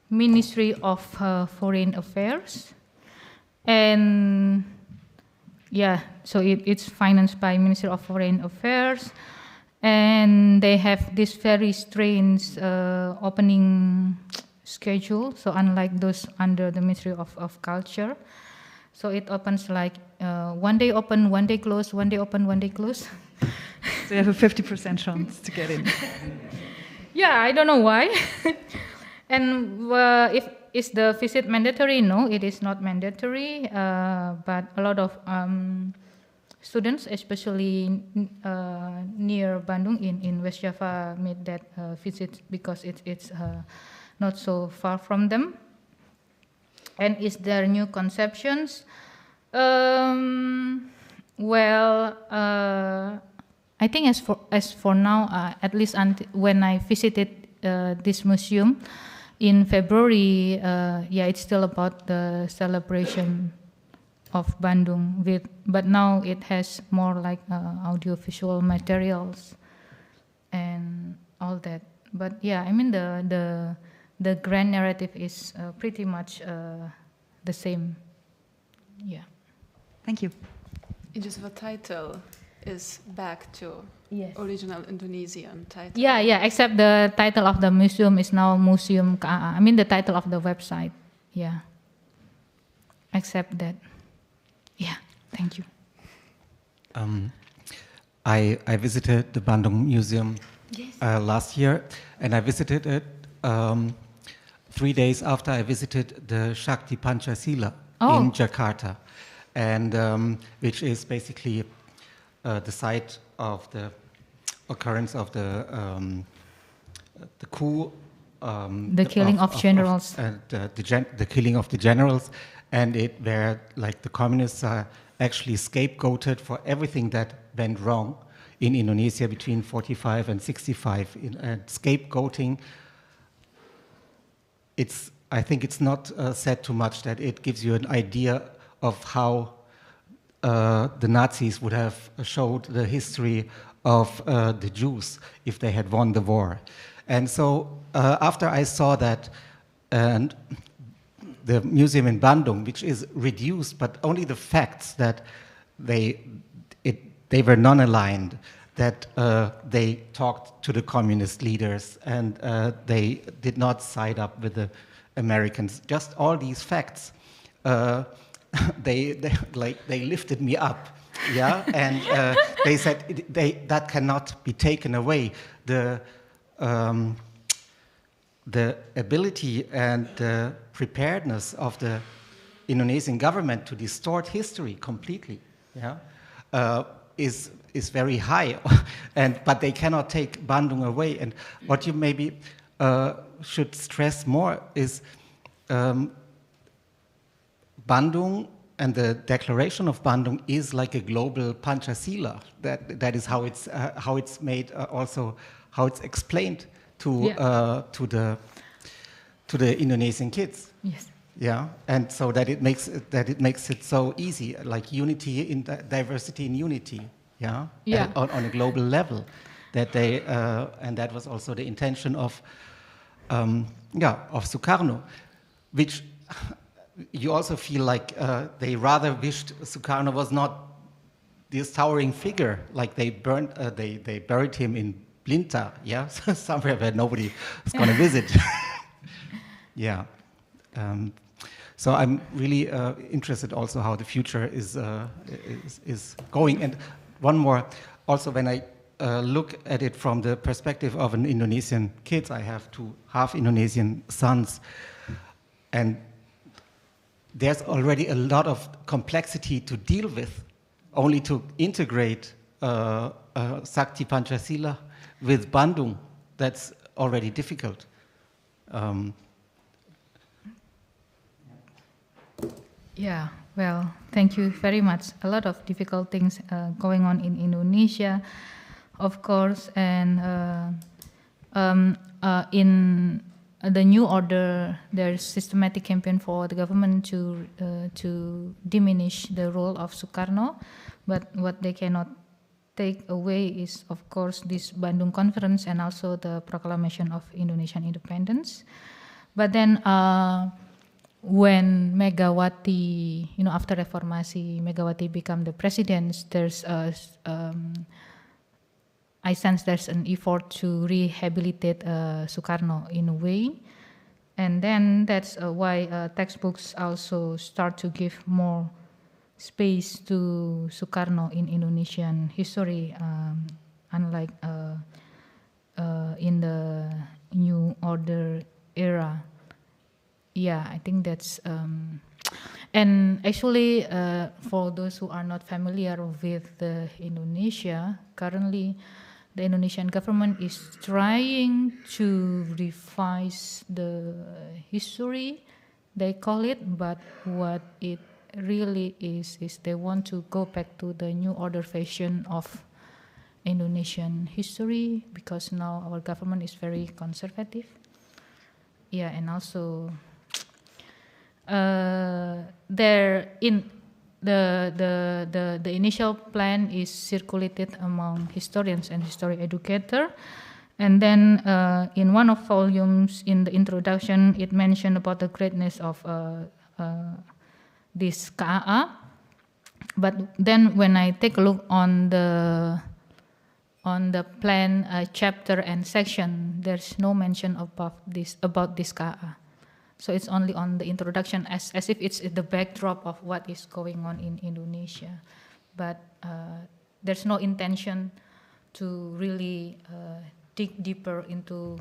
Ministry of Foreign Affairs. And yeah, so it's financed by Ministry of Foreign Affairs. And they have this very strange opening schedule, so unlike those under the Ministry of Culture. So it opens like one day open, one day close, one day open, one day close. So you have a 50% chance to get in. Yeah, I don't know why. And if is the visit mandatory? No, it is not mandatory. But a lot of students, especially near Bandung in West Java, made that visit because it's not so far from them. And is there new conceptions? Well, I think as for now, at least when I visited this museum in February, it's still about the celebration of Bandung. But now it has more like audiovisual materials and all that. But yeah, I mean the grand narrative is pretty much the same. Yeah. Thank you. It's just the title is back to original Indonesian title. Yeah, except the title of the museum is now Museum KAA. I mean the title of the website. Yeah. Except that. Yeah, thank you. I visited the Bandung Museum last year, and I visited it 3 days after I visited the Shakti Pancasila in Jakarta, and which is basically the site of the occurrence of the coup, the killing of generals, the killing of the generals, and where like the communists are actually scapegoated for everything that went wrong in Indonesia between 45 and 65. And scapegoating, I think it's not said too much that it gives you an idea of how the Nazis would have showed the history of the Jews if they had won the war. And so after I saw that, and the museum in Bandung, which is reduced, but only the facts that they were non-aligned, that they talked to the communist leaders, and they did not side up with the Americans. Just all these facts, they lifted me up, yeah, and they said that cannot be taken away. The ability and the preparedness of the Indonesian government to distort history completely, yeah, is very high, but they cannot take Bandung away. And what you maybe should stress more is Bandung, and the declaration of Bandung is like a global Pancasila. That is how it's made, also how it's explained to the Indonesian kids. Yes. Yeah, and so that it makes it so easy, like unity in diversity in unity. Yeah. On a global level, that they and that was also the intention of Sukarno, which you also feel like they rather wished Sukarno was not this towering figure, like they buried him in Blinta, yeah, somewhere where nobody is going to visit. Yeah. So I'm really interested also how the future is going. And one more, also when I look at it from the perspective of an Indonesian kid, I have two half Indonesian sons, and there's already a lot of complexity to deal with, only to integrate Sakti Pancasila with Bandung. That's already difficult. Yeah, well, thank you very much. A lot of difficult things going on in Indonesia, of course, and in the new order, there's systematic campaign for the government to diminish the role of Sukarno, but what they cannot take away is, of course, this Bandung Conference and also the proclamation of Indonesian independence. But then when Megawati, after Reformasi, Megawati become the president, there's I sense there's an effort to rehabilitate Sukarno in a way. And then that's why textbooks also start to give more space to Sukarno in Indonesian history, unlike in the New Order era. Yeah, I think that's, and actually for those who are not familiar with Indonesia, currently the Indonesian government is trying to revise the history, they call it, but what it really is they want to go back to the New Order version of Indonesian history, because now our government is very conservative. Yeah, and also there in the initial plan is circulated among historians and history educator, and then in one of volumes in the introduction it mentioned about the greatness of this KAA, but then when I take a look on the plan chapter and section, there's no mention about this KAA. So it's only on the introduction, as if it's the backdrop of what is going on in Indonesia. But there's no intention to really dig deeper into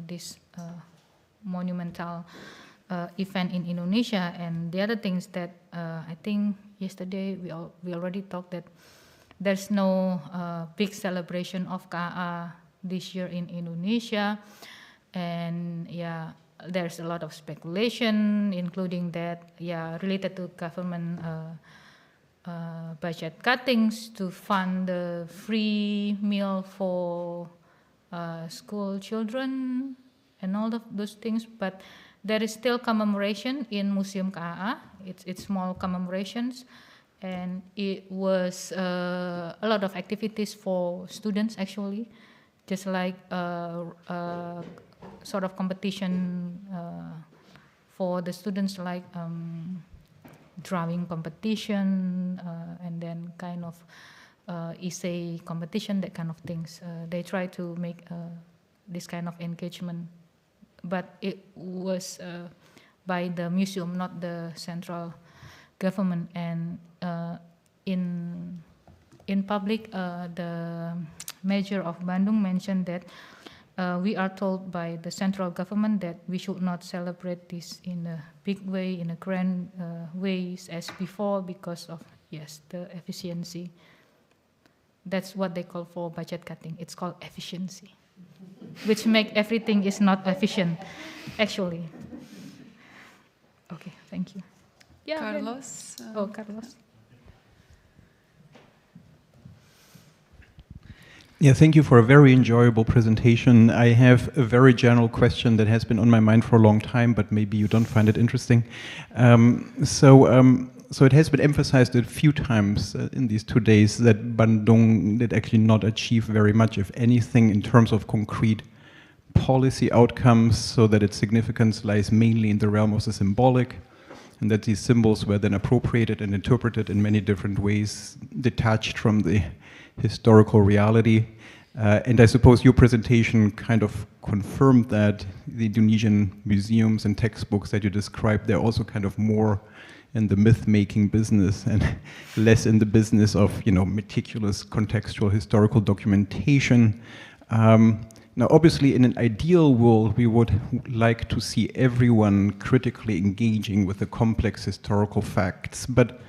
this monumental event in Indonesia. And the other things that I think yesterday we already talked that there's no big celebration of KAA this year in Indonesia. And yeah, there's a lot of speculation, including that, related to government budget cuttings to fund the free meal for school children and all of those things. But there is still commemoration in Museum KAA. It's small commemorations, and it was a lot of activities for students actually, just like sort of competition for the students, like drawing competition, and then kind of essay competition, that kind of things. They try to make this kind of engagement, but it was by the museum, not the central government. And in public, the mayor of Bandung mentioned that we are told by the central government that we should not celebrate this in a big way, in a grand ways as before, because of, yes, the efficiency. That's what they call for budget cutting. It's called efficiency, which make everything is not efficient, actually. Okay, thank you. Yeah, Carlos. Carlos. Yeah, thank you for a very enjoyable presentation. I have a very general question that has been on my mind for a long time, but maybe you don't find it interesting. So it has been emphasized a few times in these 2 days that Bandung did actually not achieve very much, if anything, in terms of concrete policy outcomes, so that its significance lies mainly in the realm of the symbolic, and that these symbols were then appropriated and interpreted in many different ways, detached from the historical reality. And I suppose your presentation kind of confirmed that. The Indonesian museums and textbooks that you described, they're also kind of more in the myth-making business and less in the business of, meticulous contextual historical documentation. Now, obviously, in an ideal world, we would like to see everyone critically engaging with the complex historical facts, but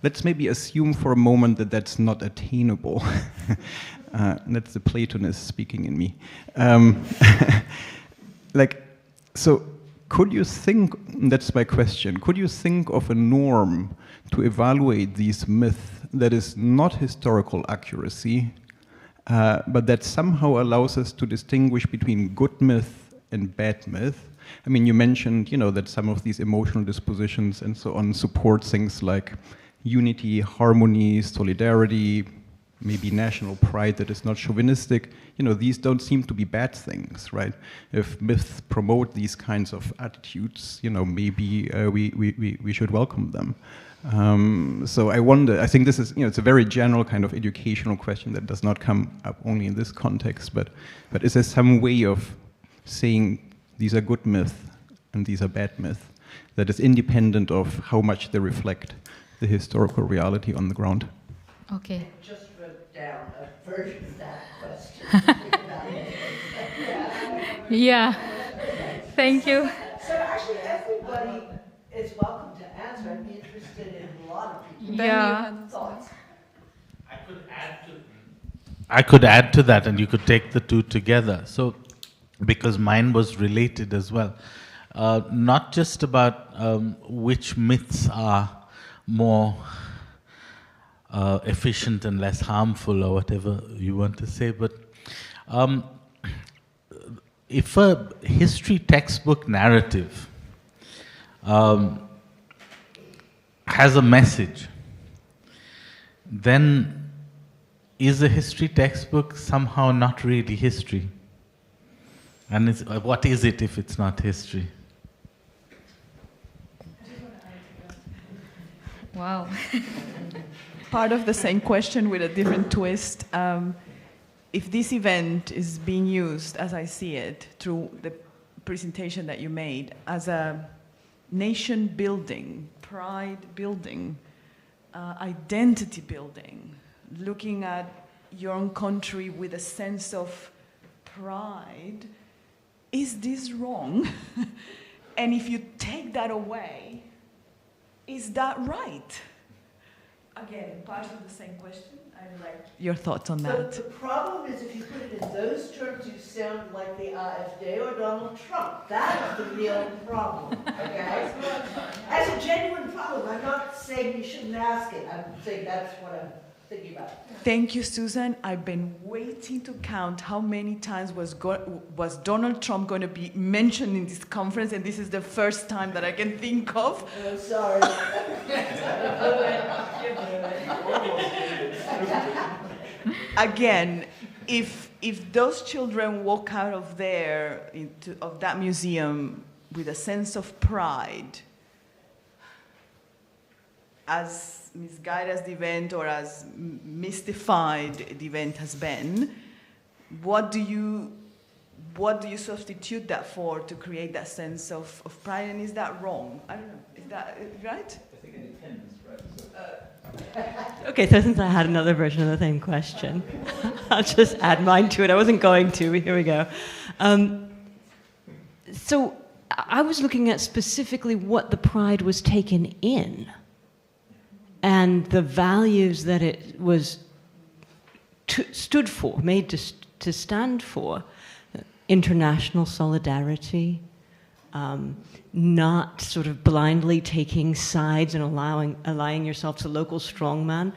let's maybe assume for a moment that that's not attainable. That's the Platonist speaking in me. So could you think, that's my question, could you think of a norm to evaluate these myths that is not historical accuracy, but that somehow allows us to distinguish between good myth and bad myth? I mean, you mentioned, that some of these emotional dispositions and so on support things like unity, harmony, solidarity, maybe national pride that is not chauvinistic. These don't seem to be bad things, right? If myths promote these kinds of attitudes, maybe we should welcome them. So I wonder, I think this is, it's a very general kind of educational question that does not come up only in this context, but is there some way of saying these are good myths and these are bad myths that is independent of how much they reflect the historical reality on the ground? Okay. Just wrote down a version of that question. Yeah, thank you. So actually, everybody is welcome to answer. I'd be interested in a lot of people's thoughts. I could add to that, and you could take the two together. So, because mine was related as well, not just about which myths are more efficient and less harmful, or whatever you want to say, but if a history textbook narrative has a message, then is a history textbook somehow not really history? And what is it if it's not history? Wow. Part of the same question with a different twist. If this event is being used, as I see it, through the presentation that you made, as a nation building, pride building, identity building, looking at your own country with a sense of pride, is this wrong? And if you take that away, is that right? Again, part of the same question. I'd like your thoughts on that. The problem is if you put it in those terms, you sound like the AfD or Donald Trump. That is the real problem, okay? That's a genuine problem. I'm not saying you shouldn't ask it. I'm saying that's what I'm thinking about. Thank you, Susan. I've been waiting to count how many times was Donald Trump going to be mentioned in this conference, and this is the first time that I can think of. Oh, sorry. Again, if those children walk out of there, of that museum, with a sense of pride, as misguided as the event or as mystified the event has been, what do you substitute that for to create that sense of pride? And is that wrong? I don't know. Is that right? I think it depends, right? Okay, so since I had another version of the same question, I'll just add mine to it. I wasn't going to, but here we go. So I was looking at specifically what the pride was taken in and the values that it was stood for, made to stand for. International solidarity, not sort of blindly taking sides and allying yourself to local strongman.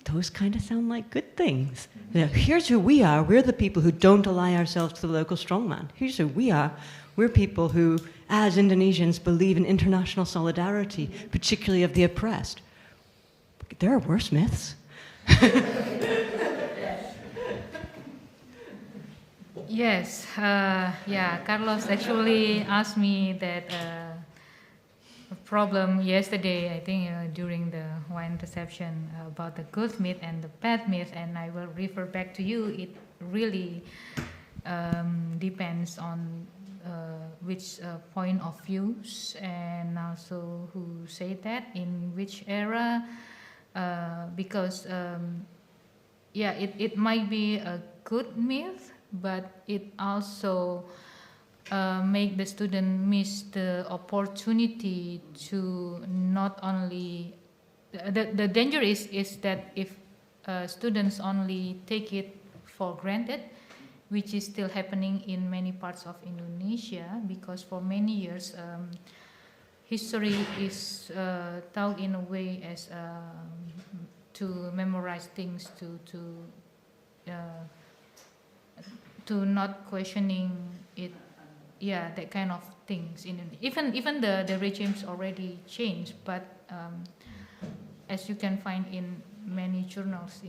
Those kind of sound like good things. You know, here's who we are. We're the people who don't ally ourselves to the local strongman. Here's who we are. We're people who, as Indonesians, believe in international solidarity, particularly of the oppressed. There are worse myths. Yes, yeah, Carlos actually asked me that problem yesterday, I think, during the wine reception about the good myth and the bad myth, and I will refer back to you. It really depends on which point of views and also who say that, in which era, because, yeah, it might be a good myth, but it also make the student miss the opportunity to not only, the danger is that if students only take it for granted, which is still happening in many parts of Indonesia, because for many years history is taught in a way as to memorize things, to not questioning it, yeah, that kind of things. Even the regimes already changed, but as you can find in many journals,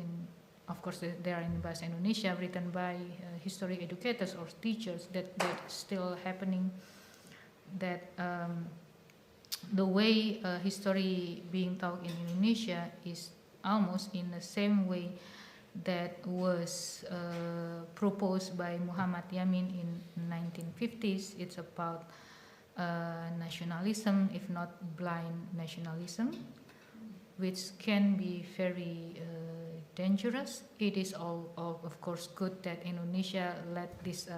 of course they are in Bahasa Indonesia, written by history educators or teachers, that's still happening, that the way history being taught in Indonesia is almost in the same way that was proposed by Muhammad Yamin in 1950s. It's about nationalism, if not blind nationalism, which can be very dangerous. It is all, of course, good that Indonesia let this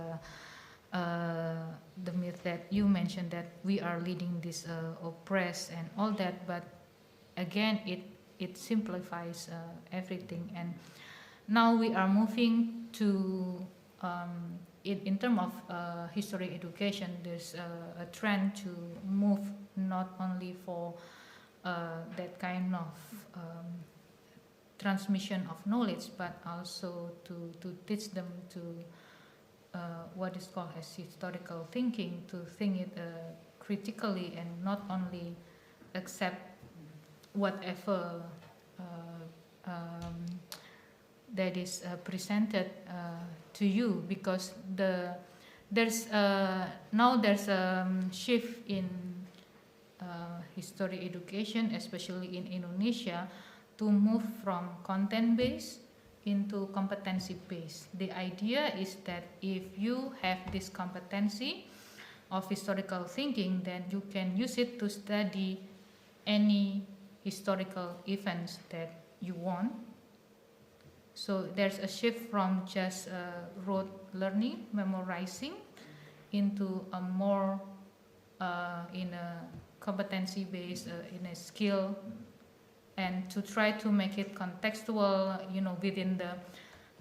the myth that you mentioned, that we are leading this oppressed and all that, but again it simplifies everything. And now we are moving to, in terms of history education, there's a trend to move not only for that kind of transmission of knowledge, but also to teach them to what is called as historical thinking, to think it critically and not only accept whatever that is presented to you, because there's now there's a shift in history education, especially in Indonesia, to move from content-based into competency-based. The idea is that if you have this competency of historical thinking, then you can use it to study any historical events that you want. So there's a shift from just rote learning, memorizing, into a more in a competency-based, in a skill, and to try to make it contextual, within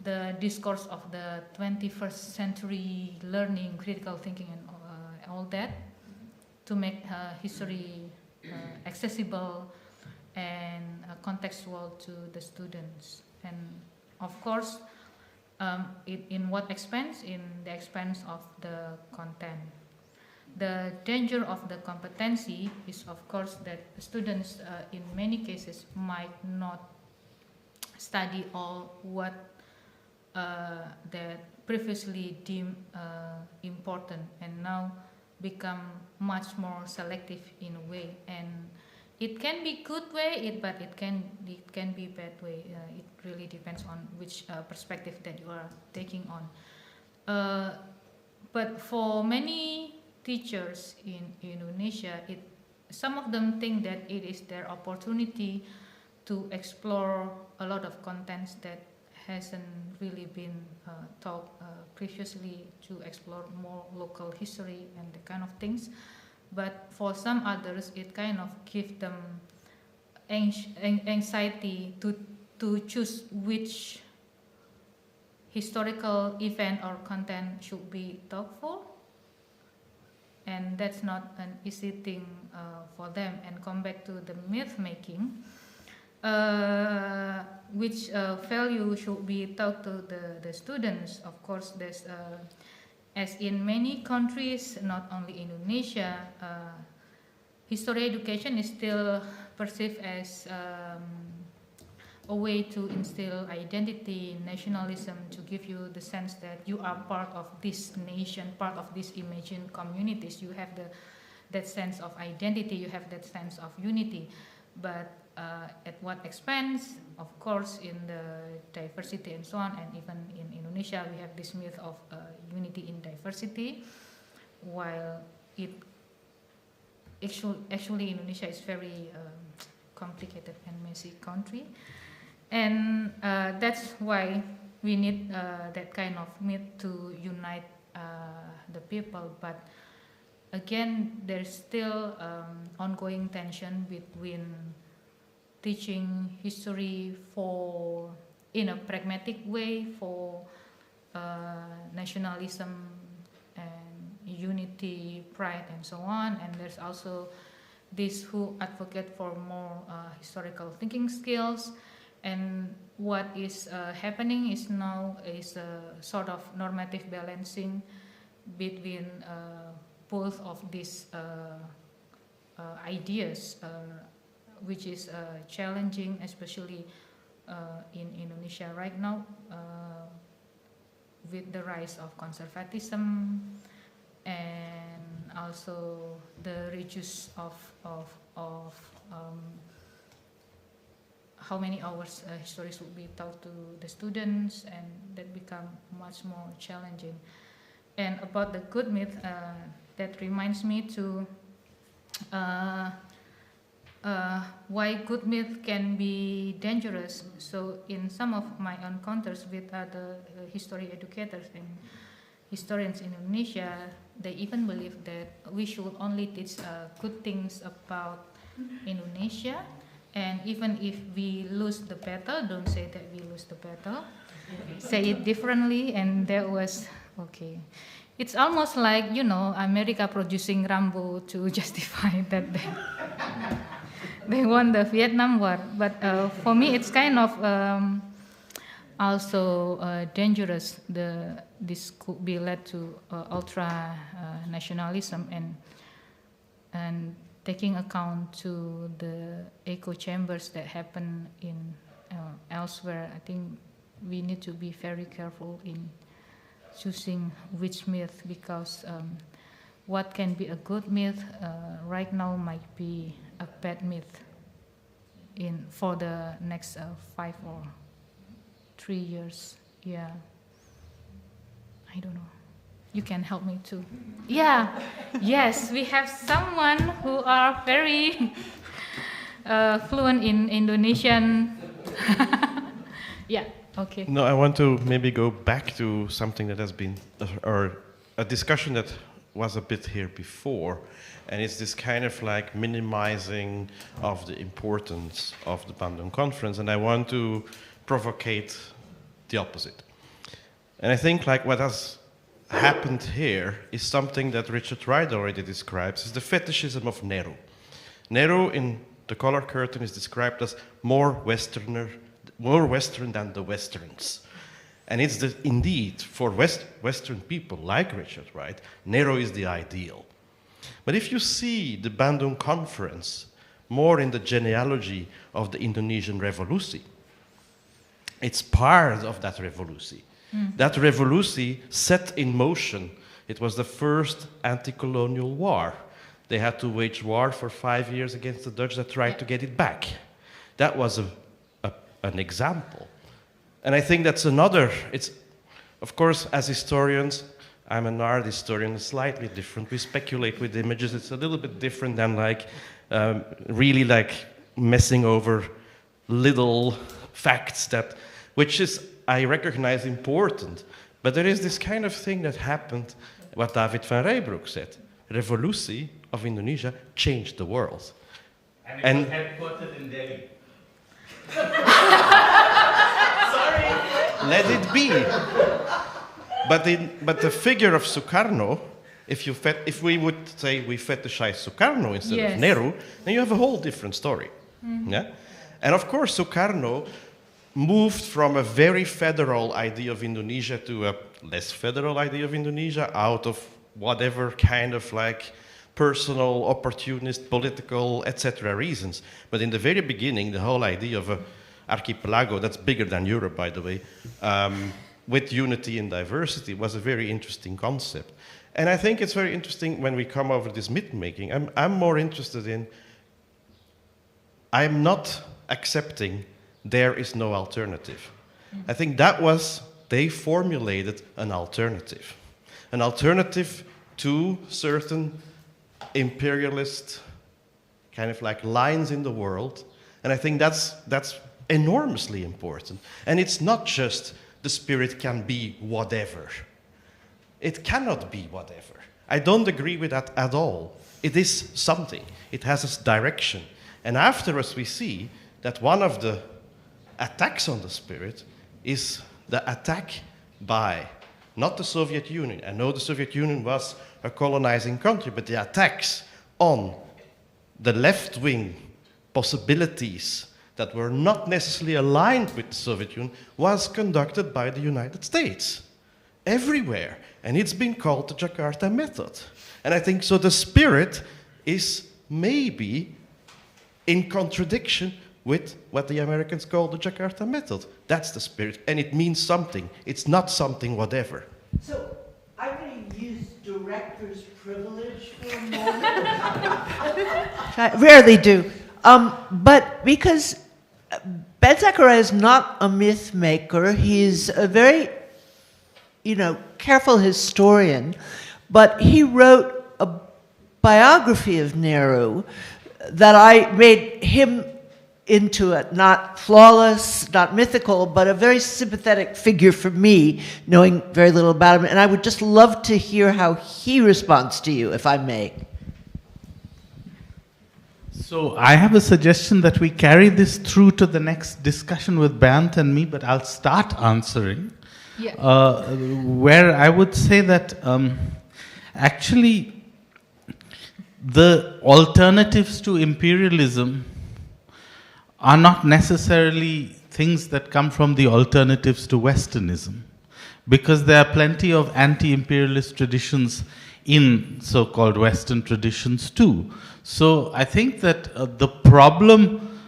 the discourse of the 21st century learning, critical thinking, and all that, to make history accessible and contextual to the students. And of course, in what expense? In the expense of the content. The danger of the competency is, of course, that students in many cases might not study all what that previously deemed important, and now become much more selective in a way. And it can be good way, but it can be bad way. It really depends on which perspective that you are taking on. But for many teachers in Indonesia, some of them think that it is their opportunity to explore a lot of contents that hasn't really been taught previously, to explore more local history and the kind of things. But for some others, it kind of gives them anxiety to choose which historical event or content should be taught for. And that's not an easy thing for them. And come back to the myth making, which value should be taught to the students. Of course, there's as in many countries, not only Indonesia, history education is still perceived as a way to instill identity, nationalism, to give you the sense that you are part of this nation, part of these imagined communities. You have that sense of identity, you have that sense of unity. But at what expense? Of course, in the diversity and so on, and even in Indonesia, we have this myth of unity in diversity, while it actually Indonesia is very complicated and messy country, and that's why we need that kind of myth to unite the people. But again, there's still ongoing tension between teaching history in a pragmatic way for nationalism and unity, pride, and so on. And there's also these who advocate for more historical thinking skills. And what is happening is now is a sort of normative balancing between both of these ideas, which is challenging, especially in Indonesia right now, with the rise of conservatism and also the reduce of how many hours history should be taught to the students, and that become much more challenging. And about the good myth, that reminds me to why good myth can be dangerous. So in some of my encounters with other history educators and historians in Indonesia, they even believe that we should only teach good things about Indonesia. And even if we lose the battle, don't say that we lose the battle. Say it differently, and that was okay. It's almost like, America producing Rambo to justify that they won the Vietnam War. But for me, it's kind of also dangerous. This could be led to ultra nationalism and taking account to the echo chambers that happen in elsewhere. I think we need to be very careful in choosing which myth, because what can be a good myth right now might be a bad myth for the next 5 or 3 years. Yeah, I don't know. You can help me too. Yeah, yes, we have someone who are very fluent in Indonesian. Yeah, okay. No, I want to maybe go back to something that has been, or a discussion that was a bit here before, and it's this kind of like minimizing of the importance of the Bandung Conference, and I want to provocate the opposite. And I think like what has happened here is something that Richard Wright already describes, is the fetishism of Nehru. Nehru in The Color Curtain is described as more Western than the Westerns. And it's indeed, for Western people like Richard Wright, Nehru is the ideal. But if you see the Bandung Conference more in the genealogy of the Indonesian Revolution, it's part of that revolution. That revolution set in motion, it was the first anti-colonial war They had to wage war for 5 years against the Dutch that tried to get it back. That was an example. And I think that's another, it's, of course, as historians, I'm an art historian, it's slightly different. We speculate with images, it's a little bit different than like, really like messing over little facts that, which is, I recognize, important. But there is this kind of thing that happened, what David van Rijbroek said. Revolutie of Indonesia changed the world. And it was headquartered in Delhi. Sorry. Let it be. But the figure of Sukarno, if we would say we fetishize Sukarno instead of Nehru, then you have a whole different story. Mm-hmm. Yeah? And of course, Sukarno moved from a very federal idea of Indonesia to a less federal idea of Indonesia out of whatever kind of like personal, opportunist, political, etc. reasons. But in the very beginning, the whole idea of an archipelago that's bigger than Europe, by the way, with unity and diversity was a very interesting concept. And I think it's very interesting when we come over this myth-making. I'm more interested in, I'm not accepting there is no alternative. I think that was, they formulated an alternative to certain imperialist kind of like lines in the world. And I think that's enormously important. And it's not just the spirit can be whatever. It cannot be whatever. I don't agree with that at all. It is something. It has its direction. And afterwards we see that one of the attacks on the spirit is the attack by not the Soviet Union. I know the Soviet Union was a colonizing country, but the attacks on the left-wing possibilities that were not necessarily aligned with the Soviet Union was conducted by the United States, everywhere. And it's been called the Jakarta method. And I think so the spirit is maybe in contradiction with what the Americans call the Jakarta method. That's the spirit, and it means something. It's not something whatever. So I'm going to use director's privilege for a moment. I rarely do. But because Ben Zachariah is not a myth maker, he's a very, careful historian, but he wrote a biography of Nehru that I made him into it, not flawless, not mythical, but a very sympathetic figure for me, knowing very little about him. And I would just love to hear how he responds to you, if I may. So I have a suggestion that we carry this through to the next discussion with Bernd and me, but I'll start answering. Yeah. Where I would say that actually the alternatives to imperialism are not necessarily things that come from the alternatives to Westernism, because there are plenty of anti-imperialist traditions in so-called Western traditions too. So I think that the problem,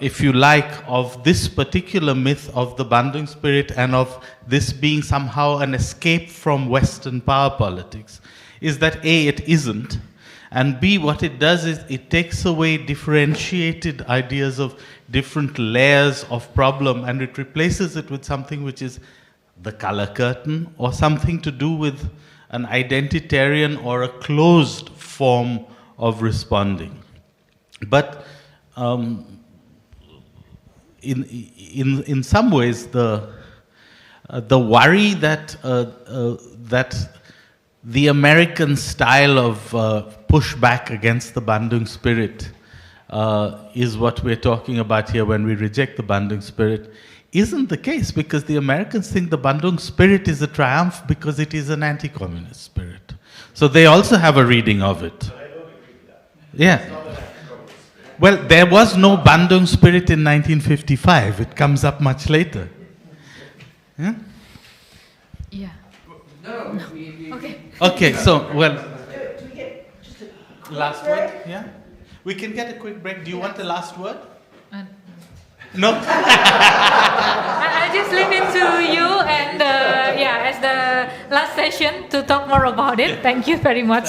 if you like, of this particular myth of the Bandung spirit and of this being somehow an escape from Western power politics is that A, it isn't, and B, what it does is it takes away differentiated ideas of different layers of problem and it replaces it with something which is the color curtain or something to do with an identitarian or a closed form of responding. But in some ways, the worry that that the American style of pushback against the Bandung spirit is what we're talking about here when we reject the Bandung spirit isn't the case, because the Americans think the Bandung spirit is a triumph because it is an anti-communist spirit. So they also have a reading of it. But I don't agree with that. Yeah. Well, there was no Bandung spirit in 1955. It comes up much later. Yeah? Yeah. No. Okay. Okay, so, well, last word? Yeah? We can get a quick break. Do you want the last word? No? I just leave it to you and as the last session to talk more about it. Thank you very much.